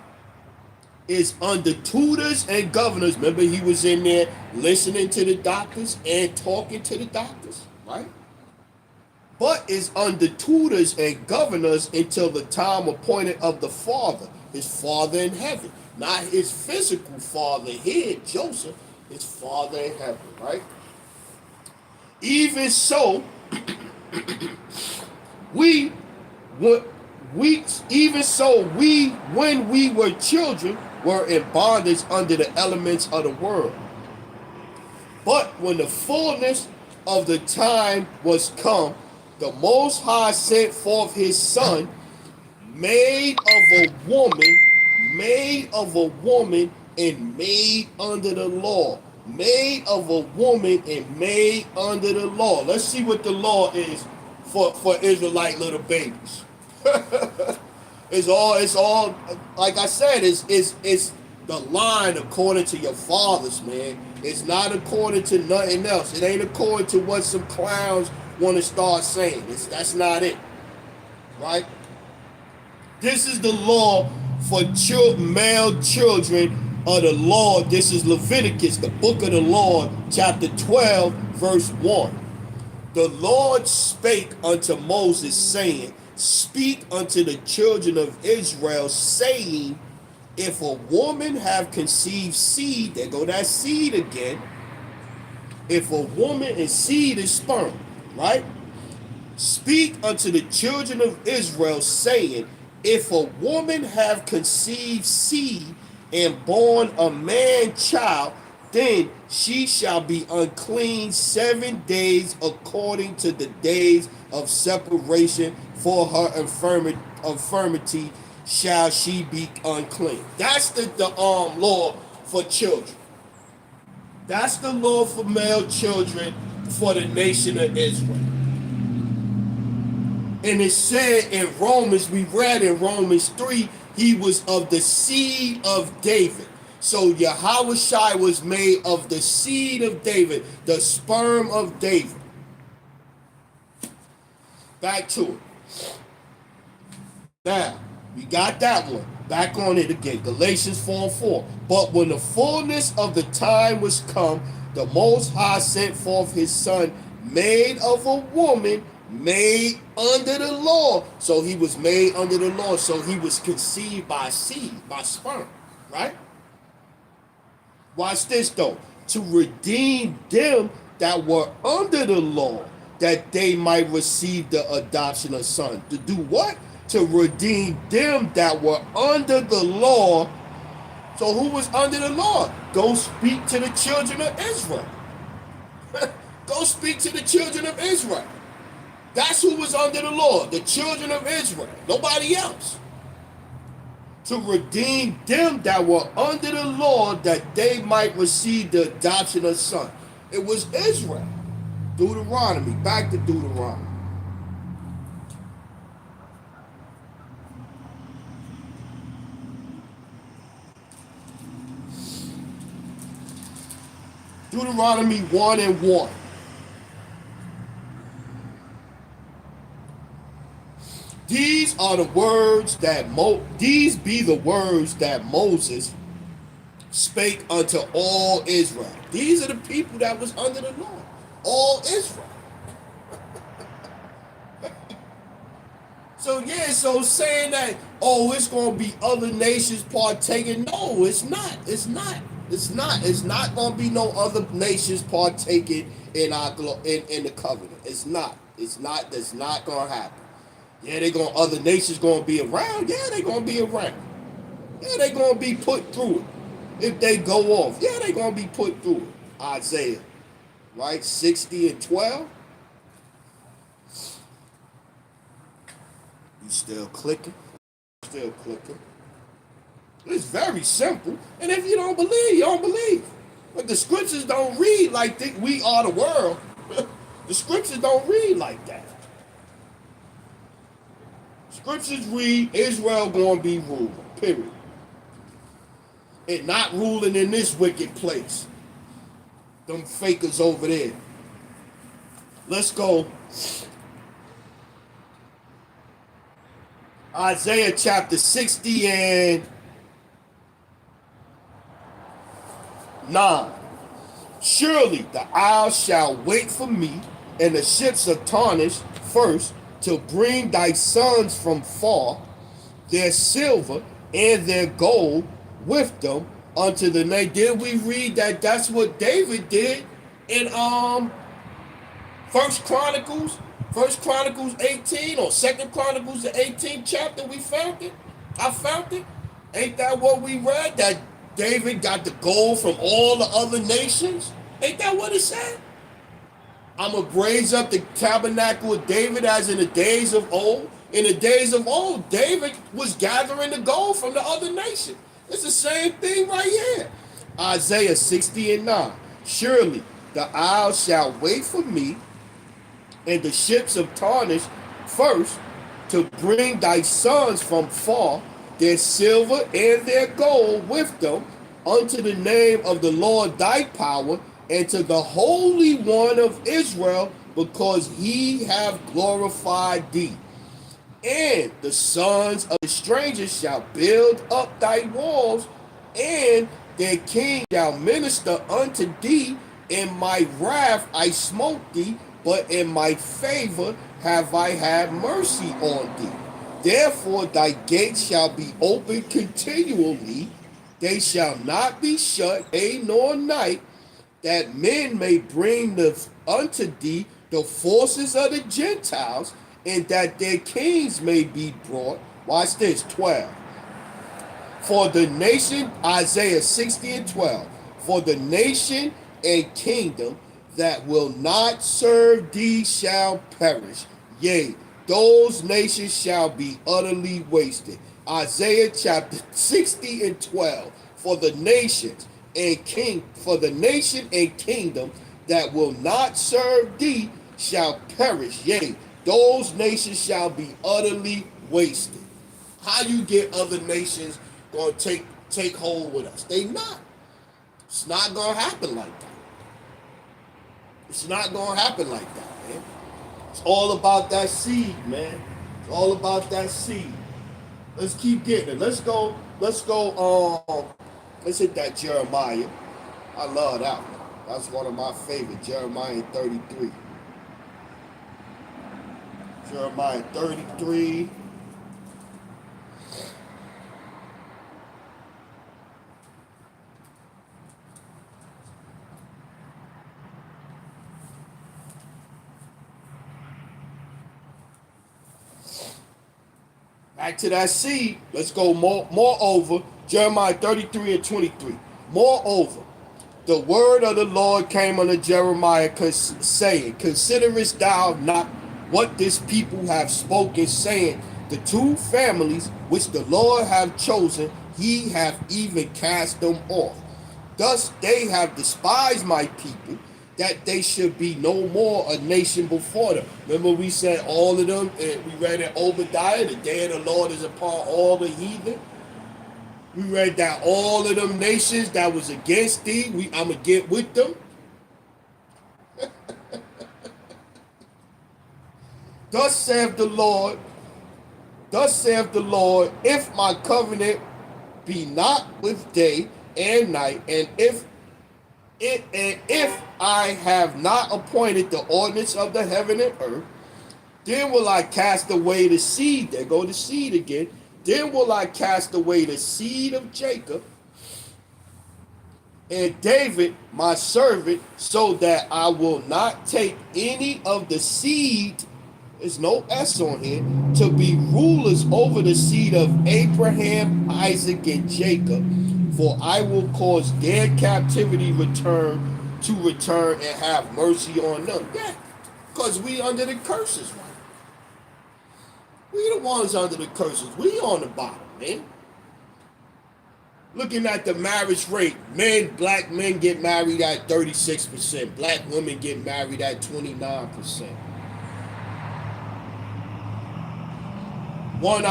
A: is under tutors and governors. Remember, he was in there listening to the doctors and talking to the doctors, right? But is under tutors and governors until the time appointed of the Father, his Father in heaven. Not his physical father here, Joseph, his Father in heaven, right? Even so, we, when we were children, were in bondage under the elements of the world. But when the fullness of the time was come, the Most High sent forth his Son, made of a woman and made under the law. Made of a woman and made under the law. Let's see what the law is for Israelite little babies. It's all like I said, it's the line according to your fathers, man. It's not according to nothing else. It ain't according to what some clowns want to start saying. That's not it. Right? This is the law for male children of the Lord. This is Leviticus, the book of the Lord, chapter 12, verse 1. The Lord spake unto Moses, saying, speak unto the children of Israel, saying, if a woman have conceived seed, there go that seed again. If a woman and seed is sperm, right? Speak unto the children of Israel, saying, if a woman have conceived seed and born a man child, then she shall be unclean 7 days according to the days of separation for her infirmity shall she be unclean. That's the law for children. That's the law for male children for the nation of Israel. And it said in Romans, we read in Romans 3, he was of the seed of David. So Yahushua was made of the seed of David, the sperm of David. Back to it. Now, we got that one. Back on it again. Galatians 4:4. But when the fullness of the time was come, the Most High sent forth his Son, made of a woman, made under the law. So he was made under the law. So he was conceived by seed, by sperm. Right? Watch this though. To redeem them that were under the law, that they might receive the adoption of sons. To do what? To redeem them that were under the law. So who was under the law? Go speak to the children of Israel. Go speak to the children of Israel. That's who was under the law, the children of Israel, nobody else. To redeem them that were under the law, that they might receive the adoption of sons. It was Israel. Deuteronomy, back to Deuteronomy. Deuteronomy 1:1. These are the words that these be the words that Moses spake unto all Israel. These are the people that was under the law. All Israel. So saying that, oh, it's going to be other nations partaking. No, it's not. It's not. It's not going to be no other nations partaking in in the covenant. It's not. That's not going to happen. Yeah, other nations going to be around. Yeah, they going to be around. Yeah, they going to be put through it. If they go off, yeah, they going to be put through it. Isaiah, right? 60:12. You still clicking? Still clicking. It's very simple. And if you don't believe, you don't believe. But the scriptures don't read like we are the world. The scriptures don't read like that. Scriptures read Israel going to be ruling, period. And not ruling in this wicked place. Them fakers over there. Let's go. Isaiah chapter 60:9. Surely the isle shall wait for me, and the ships of Tarshish first, to bring thy sons from far, their silver and their gold with them unto the name. Did we read that that's what David did in First Chronicles 18 or Second Chronicles the 18th chapter? We found it. I found it. Ain't that what we read? That David got the gold from all the other nations? Ain't that what it said? I'm going to raise up the tabernacle of David as in the days of old. In the days of old, David was gathering the gold from the other nations. It's the same thing right here. Isaiah 60:9. Surely the isle shall wait for me, and the ships of Tarshish first, to bring thy sons from far, their silver and their gold with them, unto the name of the Lord thy power, and to the Holy One of Israel, because he hath glorified thee. And the sons of the strangers shall build up thy walls, and their king shall minister unto thee. In my wrath I smote thee, but in my favor have I had mercy on thee. Therefore thy gates shall be open continually, they shall not be shut day nor night, that men may bring unto thee the forces of the Gentiles, and that their kings may be brought. Watch this, 12. For the nation, Isaiah 60 and 12, for the nation and kingdom that will not serve thee shall perish. Yea, those nations shall be utterly wasted. Isaiah chapter 60 and 12, for the nations for the nation and kingdom that will not serve thee shall perish. Yea, those nations shall be utterly wasted. How you get other nations gonna take hold with us? They not. It's not gonna happen like that. It's not gonna happen like that, man. It's all about that seed, man. It's all about that seed. Let's keep getting it. Let's hit that Jeremiah. I love that one. That's one of my favorite. Jeremiah 33. Jeremiah 33. Back to that seed. Let's go moreover. Jeremiah 33 and 23. Moreover, the word of the Lord came unto Jeremiah, saying, considerest thou not what this people have spoken, saying, the two families which the Lord hath chosen, he hath even cast them off. Thus they have despised my people, that they should be no more a nation before them. Remember we said all of them, and we read in Obadiah, the day of the Lord is upon all the heathen. We read that all of them nations that was against thee, I'm going to get with them. Thus saith the Lord, if my covenant be not with day and night, and if I have not appointed the ordinance of the heaven and earth, then will I cast away the seed. There go the seed again. Then will I cast away the seed of Jacob and David, my servant, so that I will not take any of the seed, there's no S on here, to be rulers over the seed of Abraham, Isaac, and Jacob. For I will cause their captivity to return and have mercy on them. Yeah, because we under the curses, right? We the ones under the curses. We on the bottom, man. Looking at the marriage rate, black men get married at 36%. Black women get married at 29%. One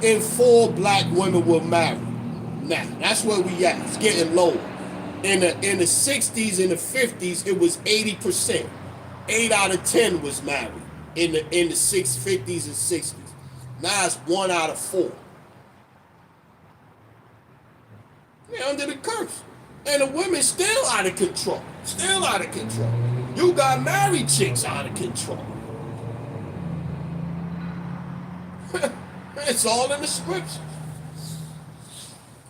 A: in four black women were married. Now, that's where we at. It's getting lower. In the 60s and the 50s, it was 80%. 8 out of 10 was married in the 50s and 60s. Now it's 1 out of 4. They're under the curse. And the women still out of control. Still out of control. You got married chicks out of control. It's all in the scriptures.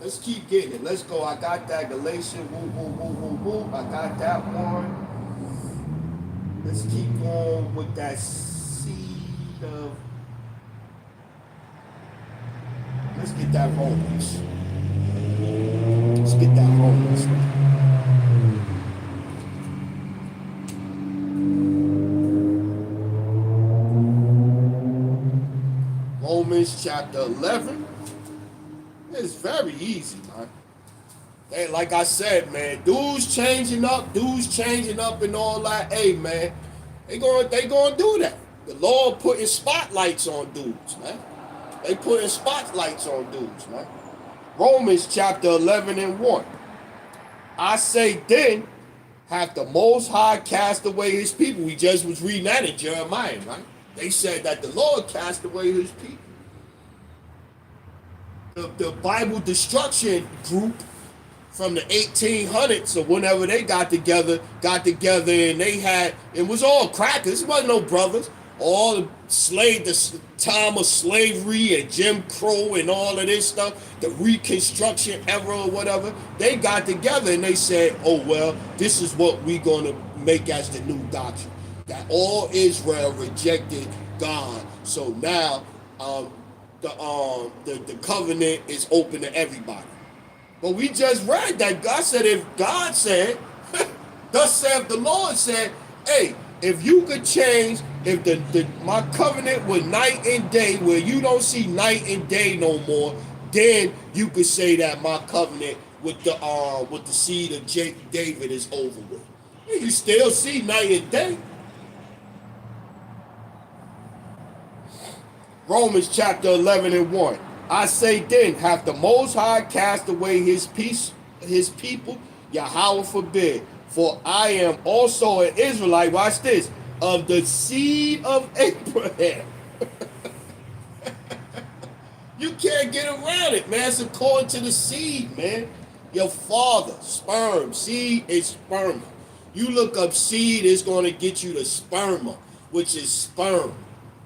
A: Let's keep getting it. Let's go. I got that Galatians. I got that one. Let's keep going with that seed of. Let's get that Romans. Let's get that Romans. Romans chapter 11. It's very easy, man. Hey, like I said, man, dudes changing up and all that. Hey, man, they gonna do that. The Lord putting spotlights on dudes, man. They putting spotlights on dudes, man. Romans chapter 11 and 1. I say then, hath the Most High cast away his people. We just was reading that in Jeremiah, right? They said that the Lord cast away his people. The Bible destruction group from the 1800s or whenever they got together and they had, it was all crackers. It wasn't no brothers. All the time of slavery and Jim Crow and all of this stuff, the Reconstruction era or whatever, they got together and they said, oh, well, this is what we're going to make as the new doctrine. That all Israel rejected God. So now, the covenant is open to everybody. But we just read that God said, if God said, thus saith the Lord said, hey, if you could change, if my covenant with night and day, where you don't see night and day no more, then you could say that my covenant with the seed of David is over with. You still see night and day. Romans chapter 11 and 1. I say then, hath the Most High cast away his people? Yahweh forbid. For I am also an Israelite, watch this, of the seed of Abraham. You can't get around it, man. It's according to the seed, man. Your father, sperm, seed is sperma. You look up seed, it's going to get you the sperma, which is sperm.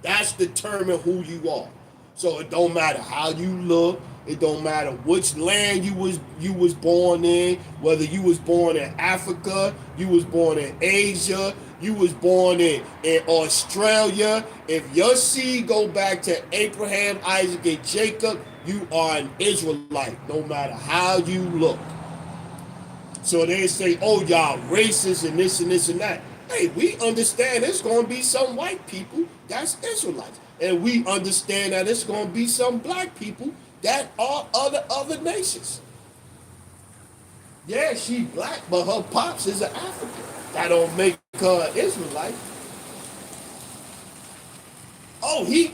A: That's determine who you are. So it don't matter how you look. It don't matter which land you was born in, whether you was born in Africa, you was born in Asia, you was born in Australia. If your seed go back to Abraham, Isaac, and Jacob, you are an Israelite, no matter how you look. So they say, oh, y'all racist and this and this and that. Hey, we understand there's going to be some white people that's Israelites. And we understand that it's going to be some black people that are other nations. Yeah, she black, but her pops is an African. That don't make her an Israelite. Oh, he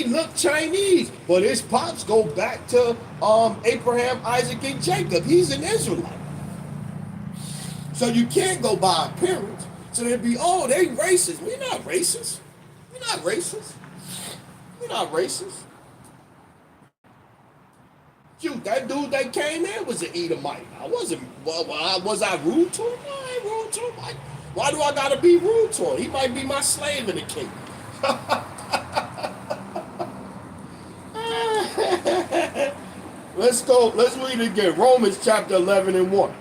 A: looked Chinese, but his pops go back to Abraham, Isaac, and Jacob. He's an Israelite. So you can't go by appearance. So they'd be, oh, they racist. We're not racist. We're not racist. We're not racist. Shoot, that dude that came in was an Edomite. I wasn't, was I rude to him? No, I ain't rude to him. Why do I gotta be rude to him? He might be my slave in the kingdom. Let's go, let's read it again. Romans chapter 11 and 1.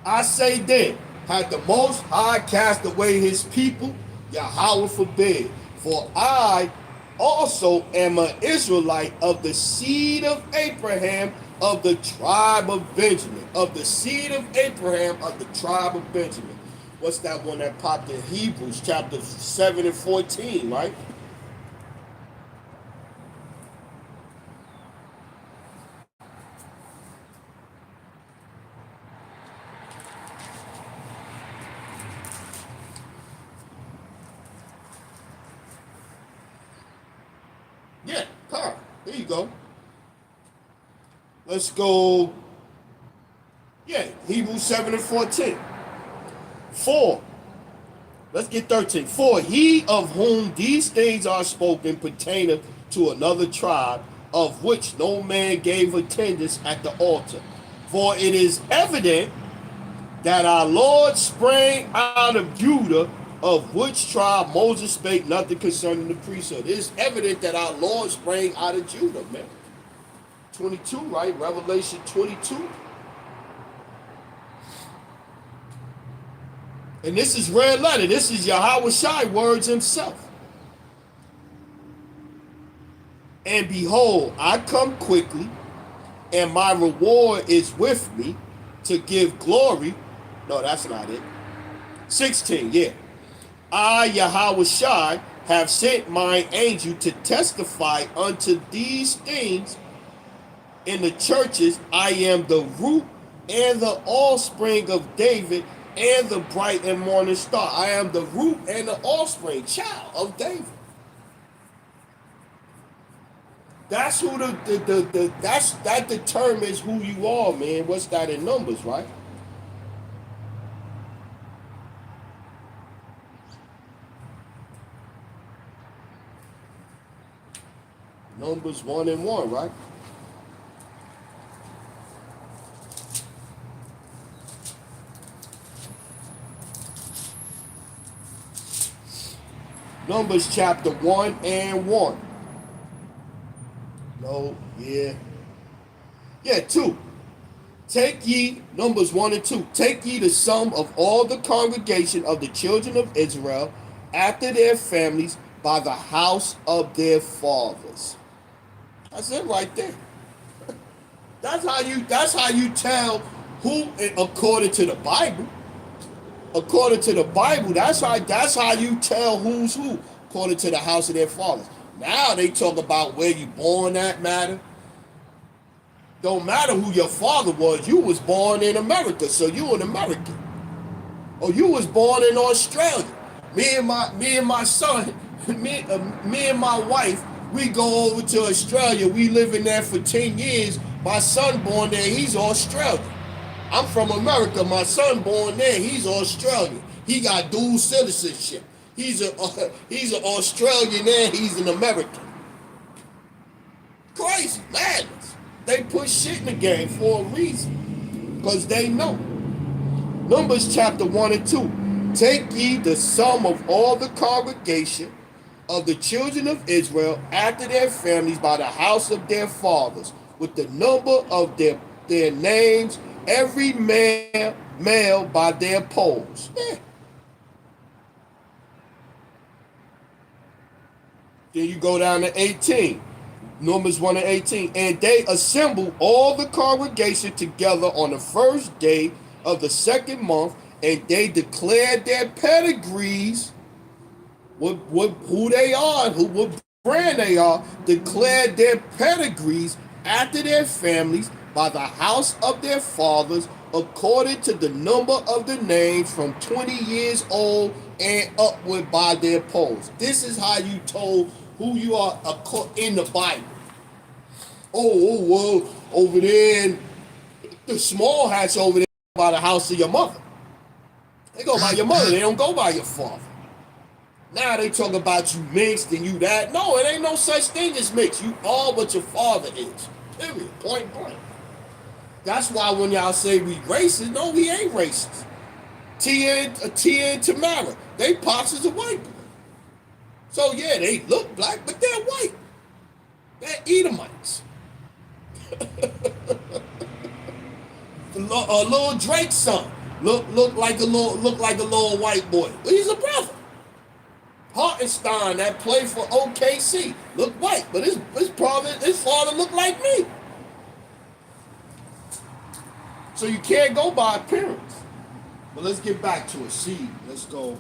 A: I say then, hath the Most High cast away his people? Yahweh forbid. For I also am an Israelite of the seed of Abraham, of the tribe of Benjamin. Of the seed of Abraham, of the tribe of Benjamin. What's that one that popped in Hebrews chapter 7 and 14, right? Yeah, car. There you go. Let's go. Yeah, Hebrews 7 and 14. 4. Let's get 13. For he of whom these things are spoken pertaineth to another tribe, of which no man gave attendance at the altar. For it is evident that our Lord sprang out of Judah, of which tribe Moses spake nothing concerning the priesthood. It is evident that our Lord sprang out of Judah, man. 22, right? Revelation 22. And this is red letter. This is Yahweh Shai words himself. And behold, I come quickly, and my reward is with me to give glory. No, that's not it. 16, yeah. I, Yahweh Shai, have sent my angel to testify unto these things in the churches. I am the root and the offspring of David and the bright and morning star. I am the root and the offspring, child of David. That's who that determines who you are, man. What's that in Numbers, right? Numbers 1 and 1, right? Numbers chapter 1 and 1. No, yeah. Yeah, 2. Take ye, Numbers 1 and 2. Take ye the sum of all the congregation of the children of Israel after their families by the house of their fathers. That's it right there. That's how you tell who, according to the Bible. According to the Bible, that's how you tell who's who, according to the house of their fathers. Now they talk about where you born at matter. Don't matter who your father was, you was born in America, so you an American. Or you was born in Australia. Me and my son, me and my wife, we go over to Australia. We live in there for 10 years. My son born there, he's Australian. I'm from America. My son born there, he's Australian. He got dual citizenship. He's an Australian and he's an American. Crazy, madness. They put shit in the game for a reason. Because they know. Numbers chapter 1 and 2. Take ye the sum of all the congregation of the children of Israel after their families by the house of their fathers, with the number of their names, every male by their polls. Yeah. Then you go down to 18. Numbers 1 and 18. And they assembled all the congregation together on the first day of the second month, and they declared their pedigrees, who they are, what brand they are, declared their pedigrees after their families by the house of their fathers, according to the number of the names from 20 years old and upward by their polls. This is how you told who you are in the Bible. Well, over there in the small hats over there by the house of your mother. They go by your mother, they don't go by your father. Now they talk about you mixed and you that. No, it ain't no such thing as mixed. You are what your father is. Period. Point blank. That's why when y'all say we racist, no, we ain't racist. Tia and Tamara, they pops is a white boy. So yeah, they look black, but they're white. They're Edomites. Little Drake's son look like a little white boy. But he's a brother. Hartenstein that played for OKC look white, but his father looked like me. So you can't go by appearance. But let's get back to it. See, let's go.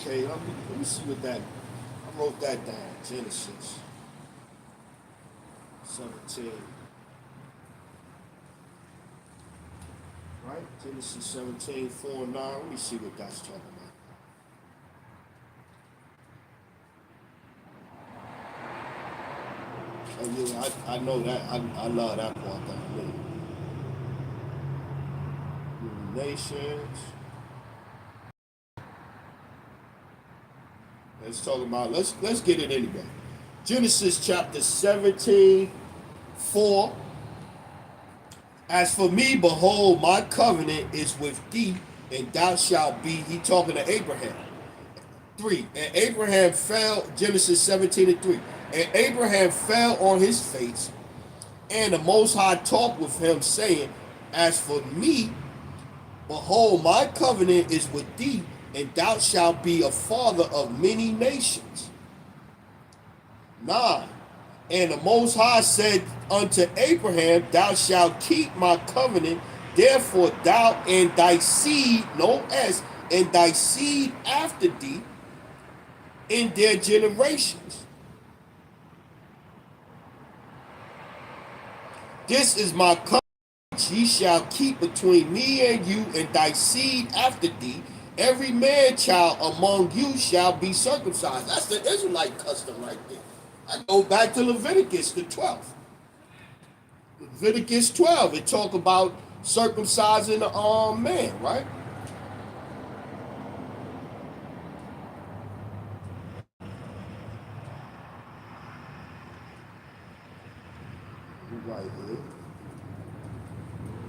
A: Okay, let me see what that. I wrote that down. Genesis 17. Right? Genesis 17, 4 and 9. Let me see what that's talking about. Oh yeah, I know that. I love that part down there. Nations. Let's talk about, let's get it anyway. Genesis chapter 17, 4. As for me, behold, my covenant is with thee, and thou shalt be, he talking to Abraham. 3. And Abraham fell, Genesis 17 and 3. And Abraham fell on his face, and the Most High talked with him, saying, as for me, behold, my covenant is with thee, and thou shalt be a father of many nations. 9. And the Most High said unto Abraham, thou shalt keep my covenant, therefore thou and thy seed, no S, and thy seed after thee in their generations. This is my covenant which ye shall keep between me and you and thy seed after thee. Every man child among you shall be circumcised. That's the Israelite custom right there. I go back to Leviticus, the 12th. Leviticus 12, it talk about circumcising the man, right? Right here.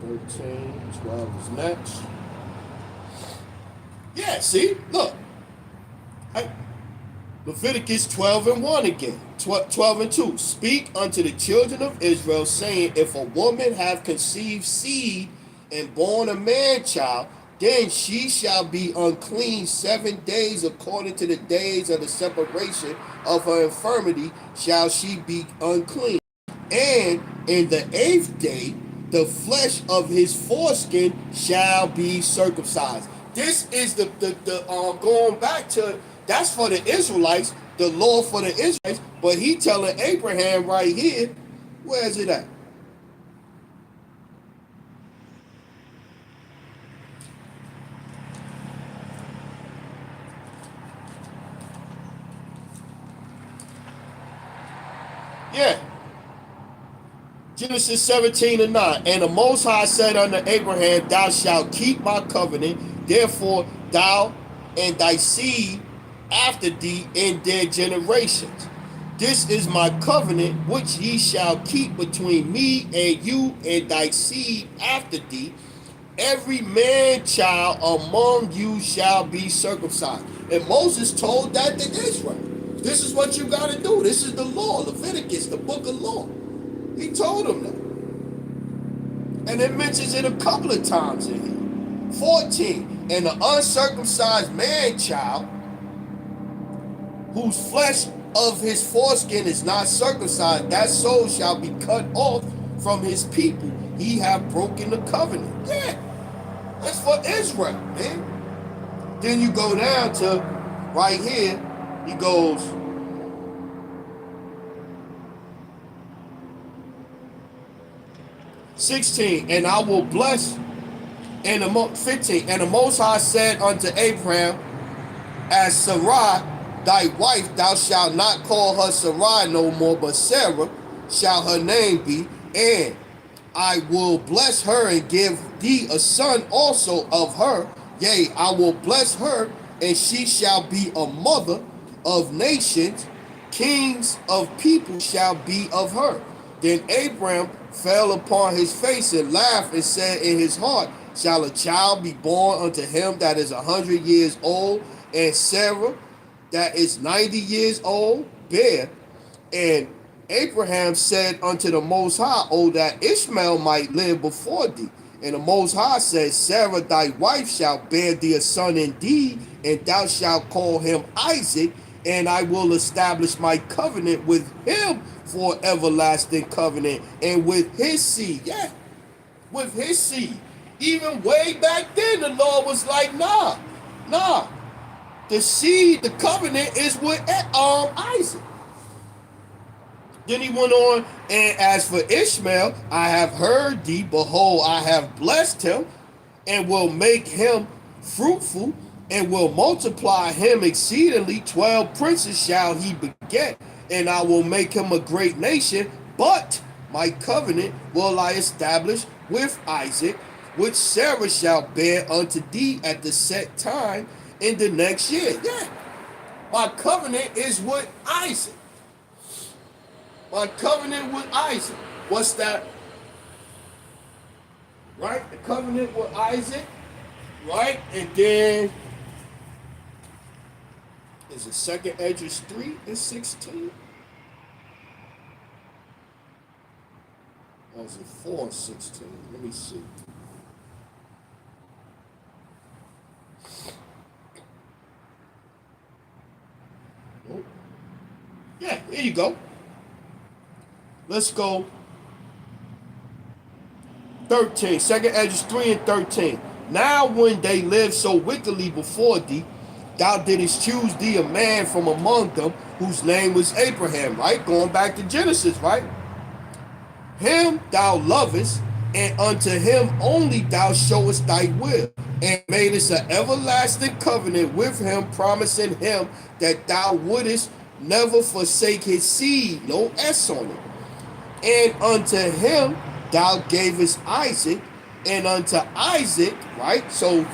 A: 13, 12 is next. Yeah, see, look. Leviticus 12 and 1 again. 12 and 2. Speak unto the children of Israel, saying, if a woman have conceived seed and born a man child, Then she shall be unclean 7 days, according to the days of the separation of her infirmity shall she be unclean. And in the 8th day, the flesh of his foreskin shall be circumcised. This is the going back to, that's for the Israelites, the law for the Israelites. But he telling Abraham right here, where is it at? Yeah, Genesis 17:9. And the Most High said unto Abraham, thou shalt keep my covenant, therefore thou and thy seed after thee in their generations. This is my covenant which ye shall keep between me and you and thy seed after thee. Every man child among you shall be circumcised. And Moses told that to Israel. This is what you got to do. This is the law, Leviticus, the book of law. He told them that. And it mentions it a couple of times in here. 14. And the uncircumcised man child, whose flesh of his foreskin is not circumcised, that soul shall be cut off from his people. He have broken the covenant. Yeah, that's for Israel, man. Then you go down to right here. He goes, "16, and I will bless," and 15, and the Most High said unto Abraham, as Sarai thy wife, thou shalt not call her Sarai no more, but Sarah shall her name be, and I will bless her and give thee a son also of her. Yea, I will bless her, and she shall be a mother of nations. Kings of people shall be of her. Then Abraham fell upon his face and laughed and said in his heart, shall a child be born unto him that is 100 years old, and Sarah that is 90 years old bear? And Abraham said unto the Most High, oh, that Ishmael might live before thee. And the Most High said, Sarah thy wife shall bear thee a son indeed, and thou shalt call him Isaac, and I will establish my covenant with him for everlasting covenant, and with his seed. Yeah, with his seed. Even way back then, the Lord was like, nah. The seed, the covenant is with Isaac. Then he went on, and as for Ishmael, I have heard thee, behold, I have blessed him, and will make him fruitful, and will multiply him exceedingly. 12 princes shall he beget, and I will make him a great nation. But my covenant will I establish with Isaac, which Sarah shall bear unto thee at the set time in the next year. Yeah, my covenant is with Isaac. My covenant with Isaac. What's that? Right? The covenant with Isaac. Right? And then is it 2nd Esdras 3 and 16? Or is it 4 and 16? Let me see. Nope. Yeah, here you go. Let's go 13, 2nd Esdras 3 and 13. Now when they lived so wickedly before thee, thou didst choose thee a man from among them, whose name was Abraham, right? Going back to Genesis, right? Him thou lovest, and unto him only thou showest thy will, and madest an everlasting covenant with him, promising him that thou wouldest never forsake his seed, no S on it. And unto him thou gavest Isaac, and unto Isaac, right? So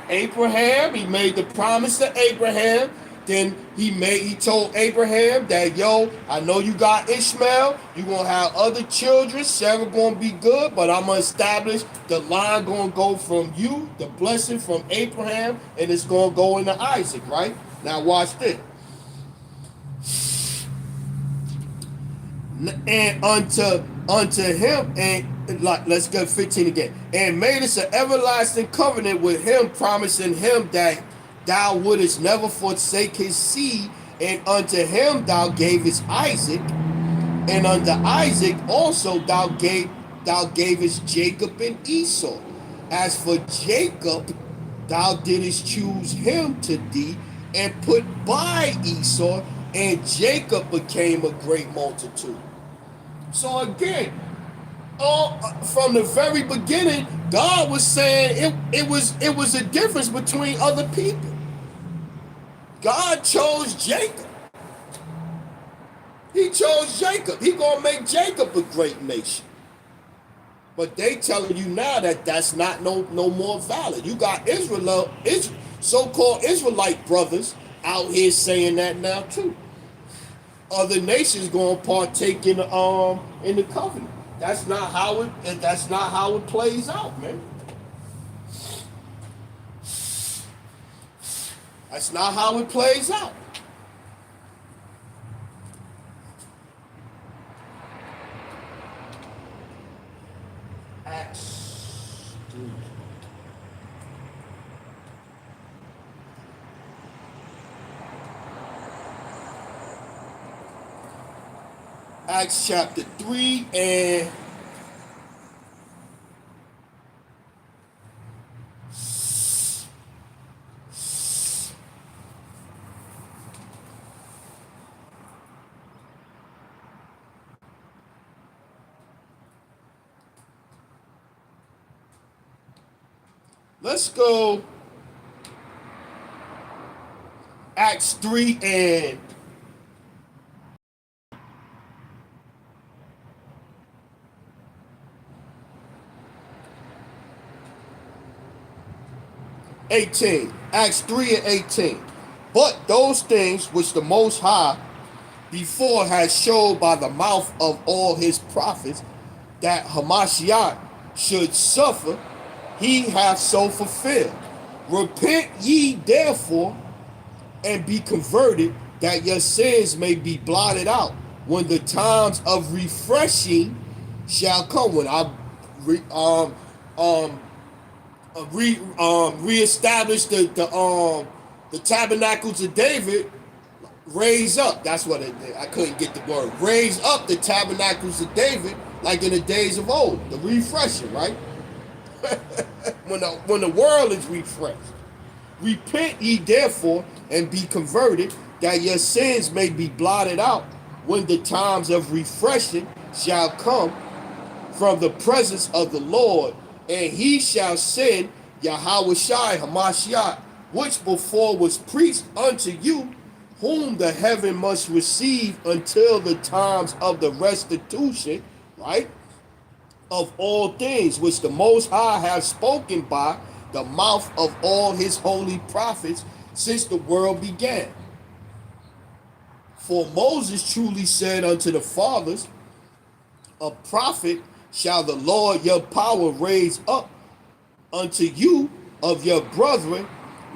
A: Abraham, he made the promise to Abraham. Then he told Abraham that, yo, I know you got Ishmael, you're gonna have other children, Sarah gonna be good, but I'm gonna establish the line gonna go from you, the blessing from Abraham, and it's gonna go into Isaac, right? Now watch this. And unto him, and like, let's go 15 again. And made us an everlasting covenant with him, promising him that thou wouldest never forsake his seed, and unto him thou gavest Isaac, and unto Isaac also thou gavest Jacob and Esau. As for Jacob, thou didst choose him to thee, and put by Esau, and Jacob became a great multitude. So again, all from the very beginning, God was saying it was a difference between other people. God chose Jacob. He chose Jacob. He gonna make Jacob a great nation. But they telling you now that that's not no more valid. You got so-called Israelite brothers out here saying that now too. Other nations gonna partake in the covenant. That's not how it plays out, man. That's not how it plays out. Acts 3. Acts chapter 3 and let's go Acts 3 and 18. Acts 3 and 18. But those things which the Most High before has showed by the mouth of all his prophets, that Hamashiach should suffer, he hath so fulfilled. Repent ye therefore, and be converted, that your sins may be blotted out, when the times of refreshing shall come. When I reestablish the tabernacles of David, raise up. That's what I couldn't get the word. Raise up the tabernacles of David, like in the days of old. The refreshing, right? when the world is refreshed. Repent ye therefore, and be converted, that your sins may be blotted out, when the times of refreshing shall come from the presence of the Lord, and he shall send Yahushua Hamashiach, which before was preached unto you, whom the heaven must receive until the times of the restitution, right, of all things, which the Most High have spoken by the mouth of all his holy prophets since the world began. For Moses truly said unto the fathers, a prophet shall the Lord your power raise up unto you of your brethren,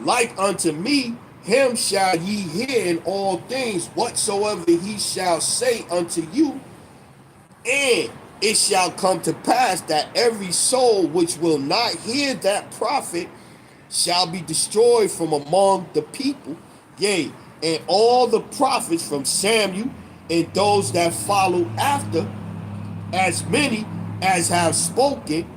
A: like unto me, him shall ye hear in all things whatsoever he shall say unto you. And it shall come to pass that every soul which will not hear that prophet shall be destroyed from among the people. Yea, and all the prophets from Samuel and those that follow after, as many as have spoken,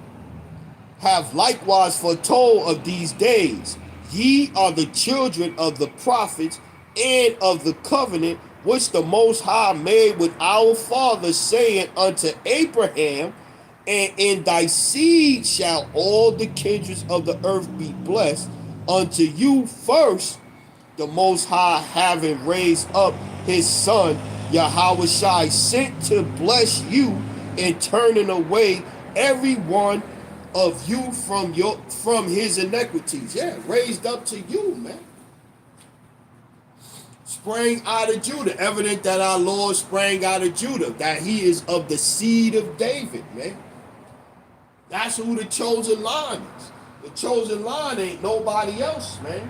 A: have likewise foretold of these days. Ye are the children of the prophets and of the covenant which the Most High made with our fathers, saying unto Abraham, and in thy seed shall all the kindreds of the earth be blessed. Unto you first, the Most High having raised up his son, Yahushua, sent to bless you, and turning away every one of you from his iniquities. Yeah, raised up to you, man. Sprang out of Judah. Evident that our Lord sprang out of Judah, that he is of the seed of David, man. That's who the chosen line is. The chosen line ain't nobody else, man.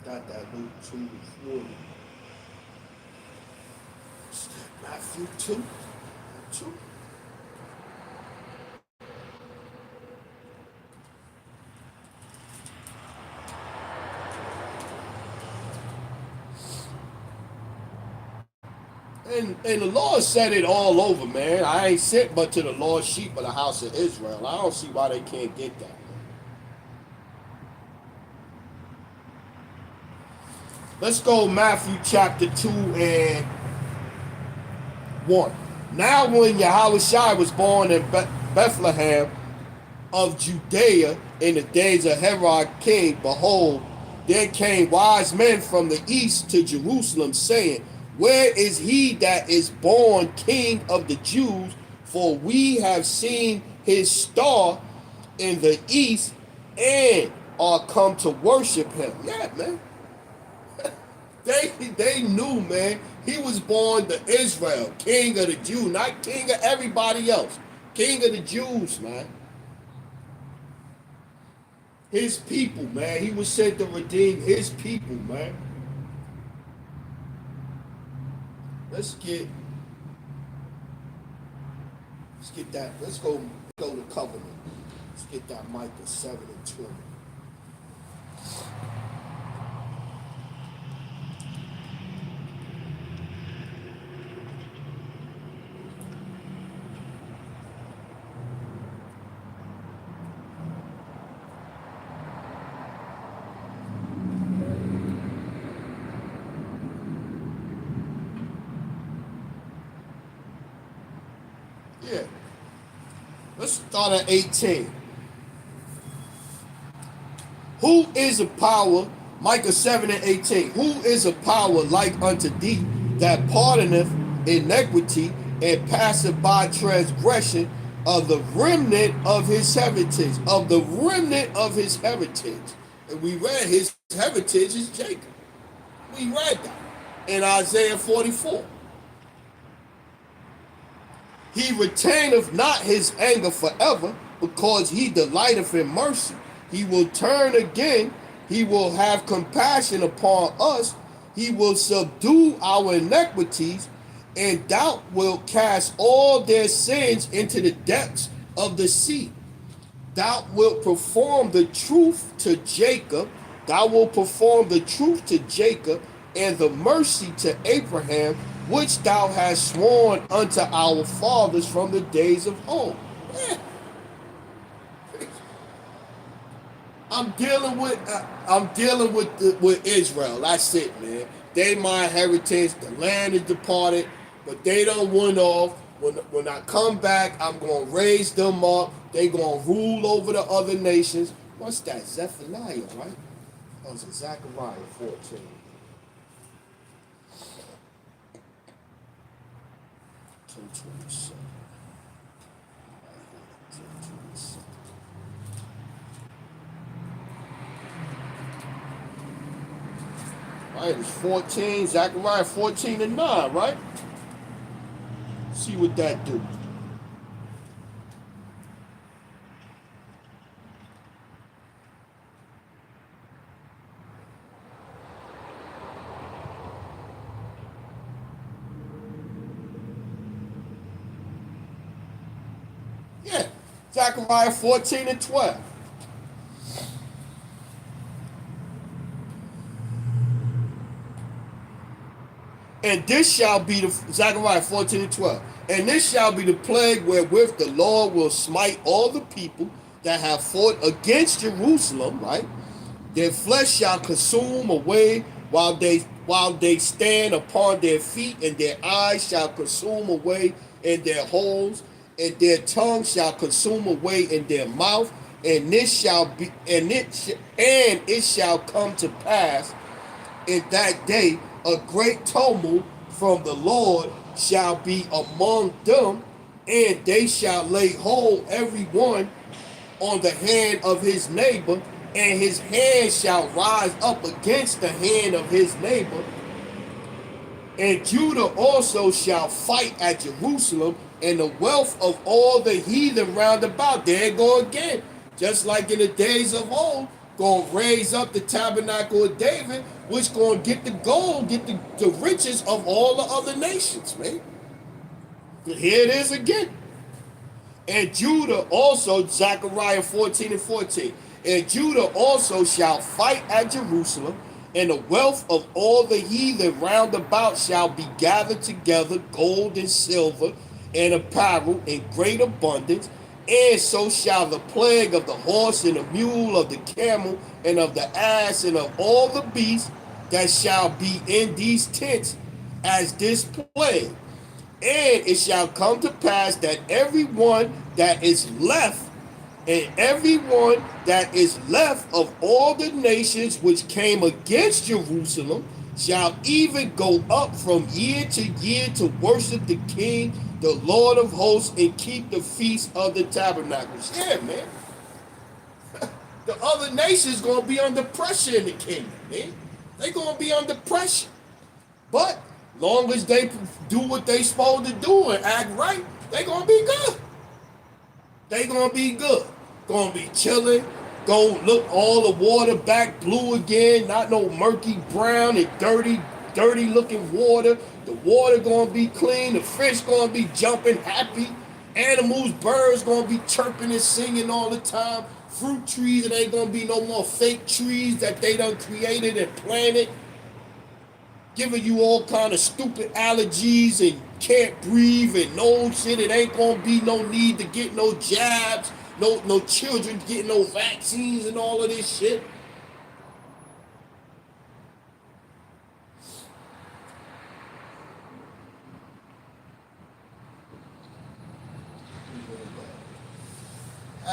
A: Got that Luke 2:40. Matthew 2. 2. And the Lord said it all over, man. I ain't sent but to the Lord's sheep of the house of Israel. I don't see why they can't get that. Let's go Matthew chapter 2 and 1. Now when Yahushua was born in Bethlehem of Judea in the days of Herod king, behold, there came wise men from the east to Jerusalem, saying, where is he that is born King of the Jews? For we have seen his star in the east and are come to worship him. Yeah, man. They knew, man. He was born to Israel, King of the Jews, not King of everybody else. King of the Jews, man. His people, man. He was sent to redeem his people, man. Let's get that. Let's go to covenant. Let's get that Micah 7 and 20. Yeah. Let's start at 18. Who is a power, Micah 7 and 18, who is a power like unto thee that pardoneth iniquity and passeth by transgression of the remnant of his heritage, of the remnant of his heritage. And we read his heritage is Jacob. We read that in Isaiah 44. He retaineth not his anger forever, because he delighteth in mercy. He will turn again. He will have compassion upon us. He will subdue our iniquities, and thou wilt cast all their sins into the depths of the sea. Thou wilt perform the truth to Jacob. Thou wilt perform the truth to Jacob and the mercy to Abraham, which thou hast sworn unto our fathers from the days of old. Yeah. I'm dealing with Israel. That's it, man. They my heritage. The land is departed, but they don't went off. When I come back, I'm gonna raise them up. They gonna rule over the other nations. What's that? Zephaniah, right? That was Zechariah 14. 10:27. Right, it's 14, Zechariah 14 and 9, right? See what that do. Yeah, Zechariah 14 and 12. And this shall be the Zechariah 14 and 12. And this shall be the plague wherewith the Lord will smite all the people that have fought against Jerusalem, right? Their flesh shall consume away while they stand upon their feet, and their eyes shall consume away in their holes, and their tongue shall consume away in their mouth, and it shall come to pass in that day a great tumult from the Lord shall be among them, and they shall lay hold every one on the hand of his neighbor, and his hand shall rise up against the hand of his neighbor. And Judah also shall fight at Jerusalem, and the wealth of all the heathen round about. There it go again. Just like in the days of old, gonna raise up the tabernacle of David, which gonna get the gold, get the riches of all the other nations, man. Here it is again. And Judah also, Zechariah 14 and 14. And Judah also shall fight at Jerusalem, and the wealth of all the heathen round about shall be gathered together, gold and silver, and apparel in great abundance. And so shall the plague of the horse and the mule, of the camel, and of the ass, and of all the beasts that shall be in these tents, as this plague. And it shall come to pass that everyone that is left, and everyone that is left of all the nations which came against Jerusalem, shall even go up from year to year to worship the King, the Lord of hosts, and keep the feast of the tabernacles. Yeah, man. The other nations gonna be under pressure in the kingdom, man. They gonna be under pressure. But long as they do what they supposed to do and act right, they gonna be good. They gonna be good. Gonna be chilling. Gonna look all the water back blue again, not no murky brown and dirty looking water. The water gonna be clean. The fish gonna be jumping happy. Animals, birds gonna be chirping and singing all the time. Fruit trees, it ain't gonna be no more fake trees that they done created and planted, giving you all kind of stupid allergies and can't breathe and no shit. It ain't gonna be no need to get no jabs, no children getting no vaccines and all of this shit.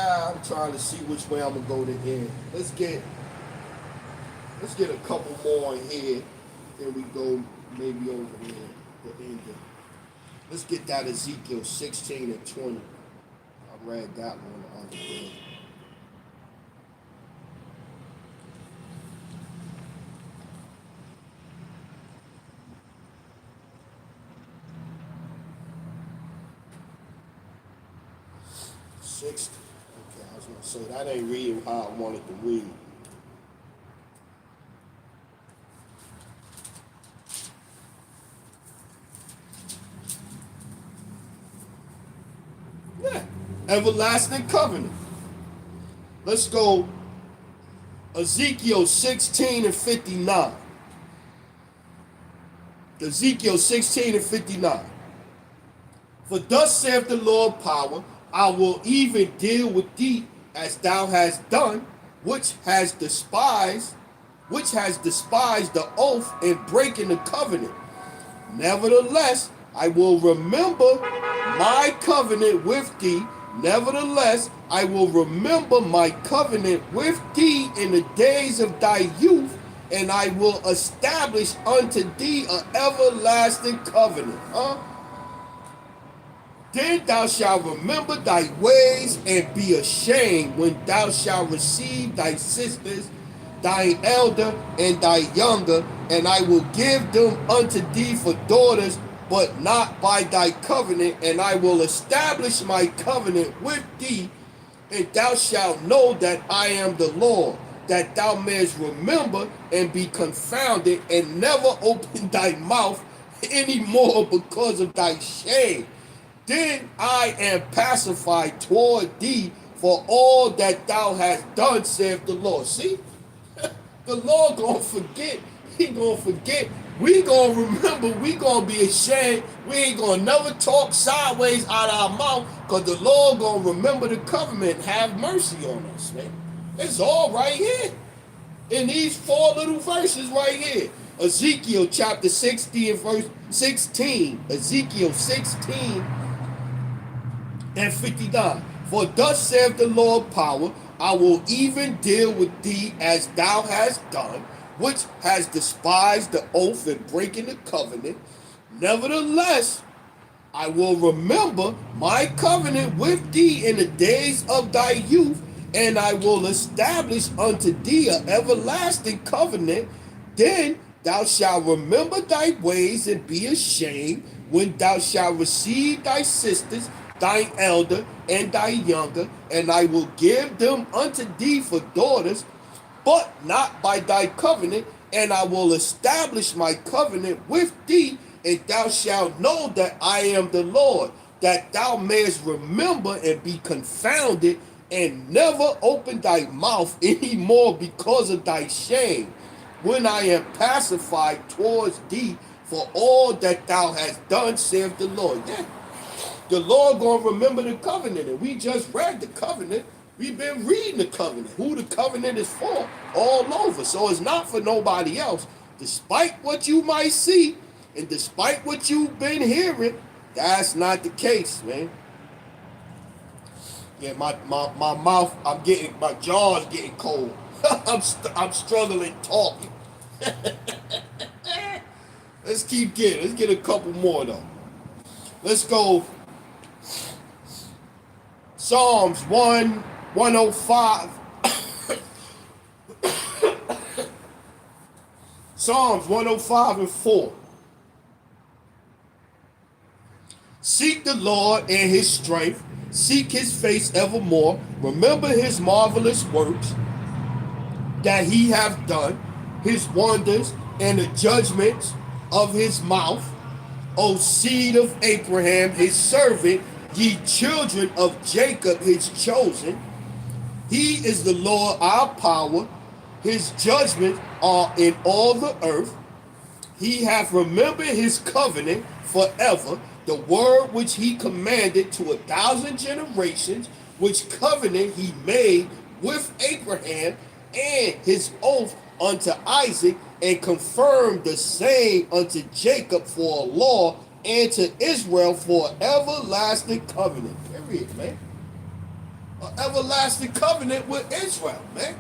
A: I'm trying to see which way I'm gonna go to end. Let's get a couple more in here. Then we go maybe over there, the ending. Let's get that Ezekiel 16 and 20. I read that one the other day. Okay, I was gonna say that ain't reading how I wanted to read. Yeah, everlasting covenant. Let's go Ezekiel 16 and 59. Ezekiel 16 and 59. For thus saith the Lord power, I will even deal with thee as thou hast done, which has despised the oath and breaking the covenant. Nevertheless, I will remember my covenant with thee. Nevertheless, I will remember my covenant with thee in the days of thy youth, and I will establish unto thee an everlasting covenant. Then thou shalt remember thy ways and be ashamed when thou shalt receive thy sisters, thy elder and thy younger, and I will give them unto thee for daughters, but not by thy covenant, and I will establish my covenant with thee, and thou shalt know that I am the Lord, that thou mayest remember and be confounded, and never open thy mouth any more because of thy shame. Then I am pacified toward thee for all that thou hast done, saith the Lord. See? The Lord gonna forget. He gonna forget. We gonna remember. We gonna be ashamed. We ain't gonna never talk sideways out of our mouth, because the Lord gonna remember the covenant and have mercy on us, man. It's all right here. In these four little verses right here. Ezekiel chapter 60 and verse 16. Ezekiel 16 and 59. For thus saith the Lord power, I will even deal with thee as thou hast done, which has despised the oath and breaking the covenant. Nevertheless, I will remember my covenant with thee in the days of thy youth, and I will establish unto thee an everlasting covenant. Then thou shalt remember thy ways and be ashamed when thou shalt receive thy sisters, thy elder and thy younger, and I will give them unto thee for daughters, but not by thy covenant, and I will establish my covenant with thee, and thou shalt know that I am the Lord, that thou mayest remember and be confounded, and never open thy mouth any more because of thy shame, when I am pacified towards thee for all that thou hast done, saith the Lord. Yeah, the Lord gonna remember the covenant, and we just read the covenant. We've been reading the covenant, who the covenant is for, all over. So it's not for nobody else. Despite what you might see, and despite what you've been hearing, that's not the case, man. Yeah, my mouth, my jaw's getting cold. I'm struggling talking. Let's get a couple more though. Let's go. Psalms 105. Psalms 105 and 4. Seek the Lord and his strength. Seek his face evermore. Remember his marvelous works that he hath done, his wonders and the judgments of his mouth. O seed of Abraham, his servant, ye children of Jacob, his chosen. He is the Lord our power. His judgments are in all the earth. He hath remembered his covenant forever, the word which he commanded to 1,000 generations, which covenant he made with Abraham, and his oath unto Isaac, and confirmed the same unto Jacob for a law, and to Israel for an everlasting covenant. Period, man. An everlasting covenant with Israel, man.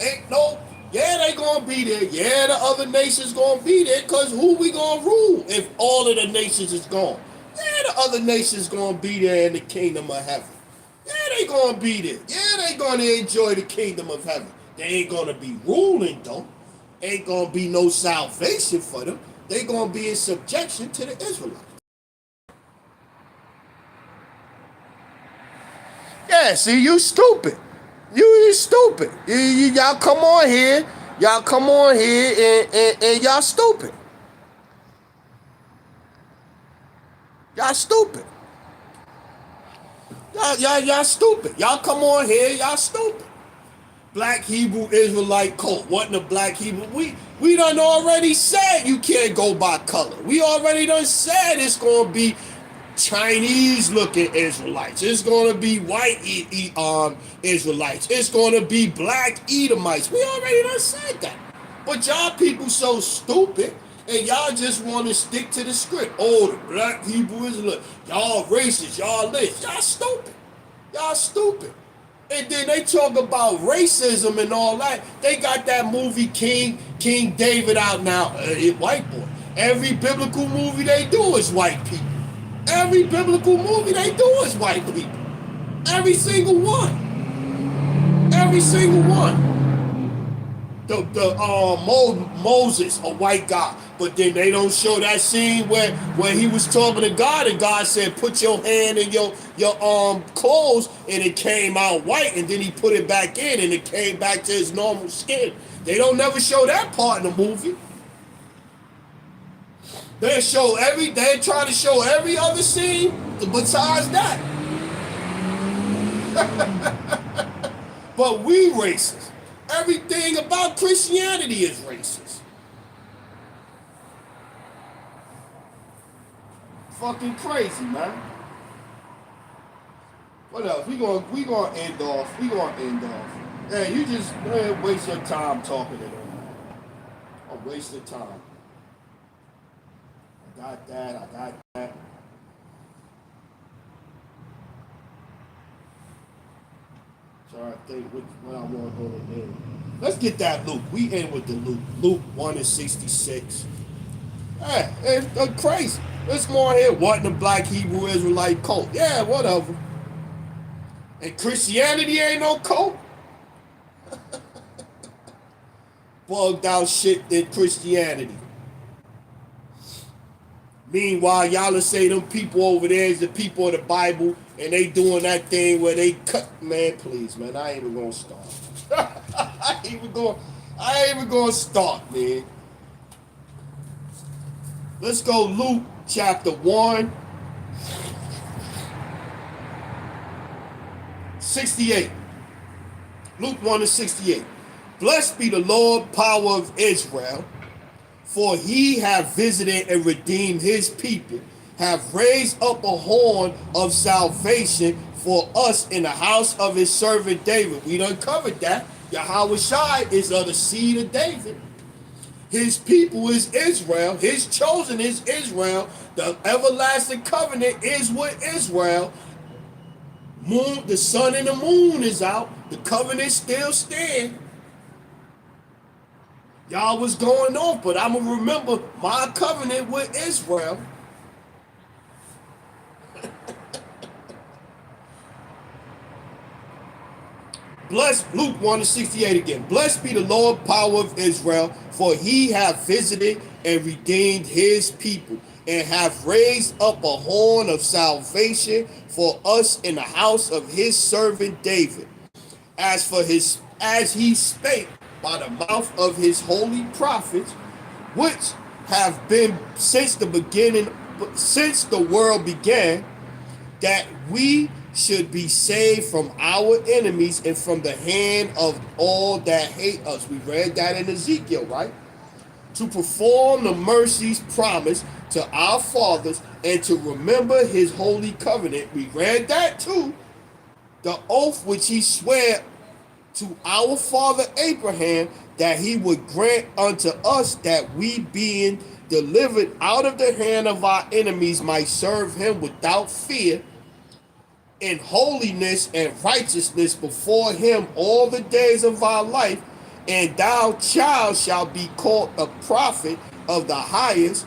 A: Ain't no, yeah, they gonna be there. Yeah, the other nations gonna be there, because who we gonna rule if all of the nations is gone? Yeah, the other nations gonna be there in the kingdom of heaven. Yeah, they gonna be there. Yeah, they gonna enjoy the kingdom of heaven. They ain't gonna be ruling though. Ain't gonna be no salvation for them. They gonna be in subjection to the Israelites. Yeah, see, you stupid. You stupid. Y'all come on here. Y'all come on here and y'all stupid. Y'all stupid. Y'all stupid. Y'all come on here, y'all stupid. Black Hebrew Israelite cult. Wasn't a black Hebrew. We done already said you can't go by color. We already done said it's gonna be Chinese looking Israelites. It's gonna be white Israelites. It's gonna be black Edomites. We already done said that. But y'all people so stupid, and y'all just want to stick to the script. Oh, the black Hebrew Israelites. Y'all racist. Y'all this. Y'all stupid. Y'all stupid. And then they talk about racism and all that. They got that movie King David out now. White boy. Every biblical movie they do is white people. Every biblical movie they do is white people. Every single one. Every single one. Moses, a white guy, but then they don't show that scene where he was talking to God, and God said, "Put your hand in your clothes," and it came out white, and then he put it back in, and it came back to his normal skin. They don't never show that part in the movie. They're trying to show every other scene besides that. But we racist. Everything about Christianity is racist. Fucking crazy, man. What else? We gonna end off. Hey, you just waste your time talking to them. I'll waste your time. I got that. Trying to think what I want to go to end. Let's get that Luke. We end with the Luke. Luke 1:66. Hey, it's crazy. Let's go on here. What in the black Hebrew Israelite cult? Yeah, whatever. And Christianity ain't no cult. Bugged out shit in Christianity. Meanwhile, y'all say them people over there is the people of the Bible, and they doing that thing where they cut. Man, please, man, I ain't even gonna start. I ain't even gonna start, man. Let's go Luke chapter 1, 68. Luke 1 and 68. Blessed be the Lord, power of Israel, for he hath visited and redeemed his people, have raised up a horn of salvation for us in the house of his servant David. We done covered that. Yahweh Shai is of the seed of David. His people is Israel. His chosen is Israel. The everlasting covenant is with Israel. Moon, the sun and the moon is out. The covenant still stands. Y'all was going off, but I'm going to remember my covenant with Israel. Blessed, Luke 1 and 68 again. Blessed be the Lord, power of Israel, for he hath visited and redeemed his people, and hath raised up a horn of salvation for us in the house of his servant David. As he spake by the mouth of his holy prophets, which have been since the beginning, since the world began, that we should be saved from our enemies and from the hand of all that hate us. We read that in Ezekiel, right? To perform the mercies promised to our fathers and to remember his holy covenant. We read that too. The oath which he sware to our father Abraham, that he would grant unto us that we, being delivered out of the hand of our enemies, might serve him without fear, in holiness and righteousness before him all the days of our life. And thou, child, shalt be called a prophet of the highest,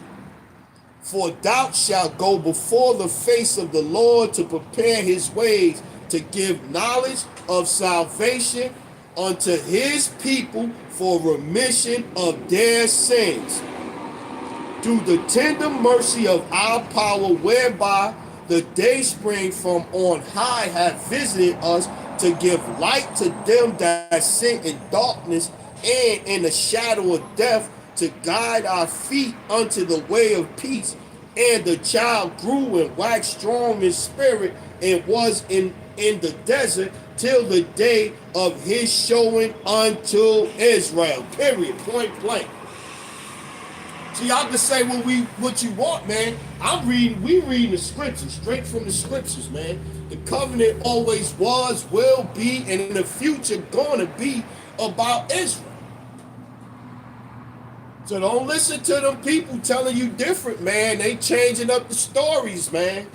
A: for thou shalt go before the face of the Lord to prepare his ways, to give knowledge of salvation unto his people for remission of their sins, through the tender mercy of our power, whereby the day spring from on high hath visited us, to give light to them that sit in darkness and in the shadow of death, to guide our feet unto the way of peace. And the child grew and waxed strong in spirit, and was in the desert till the day of his showing unto Israel. Period. Point blank. See, y'all can say what you want, man. We reading the scriptures, straight from the scriptures, man. The covenant always was, will be, and in the future gonna be about Israel. So don't listen to them people telling you different, man. They changing up the stories, man.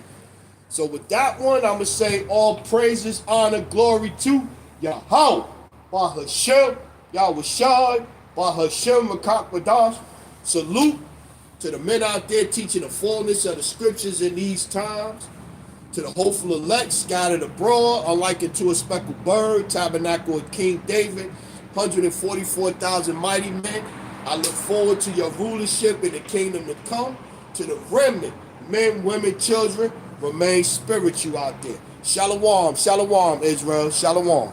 A: So with that one, I'm gonna say all praises, honor, glory to Yahweh, Bahashem, Yahweh Shai, Bahashem, Makak Badash. Salute to the men out there teaching the fullness of the scriptures in these times. To the hopeful elect scattered abroad, unlike unto a speckled bird, tabernacle of King David, 144,000 mighty men. I look forward to your rulership in the kingdom to come. To the remnant, men, women, children, remain spiritual out there. Shalom, shalom, Israel, shalom.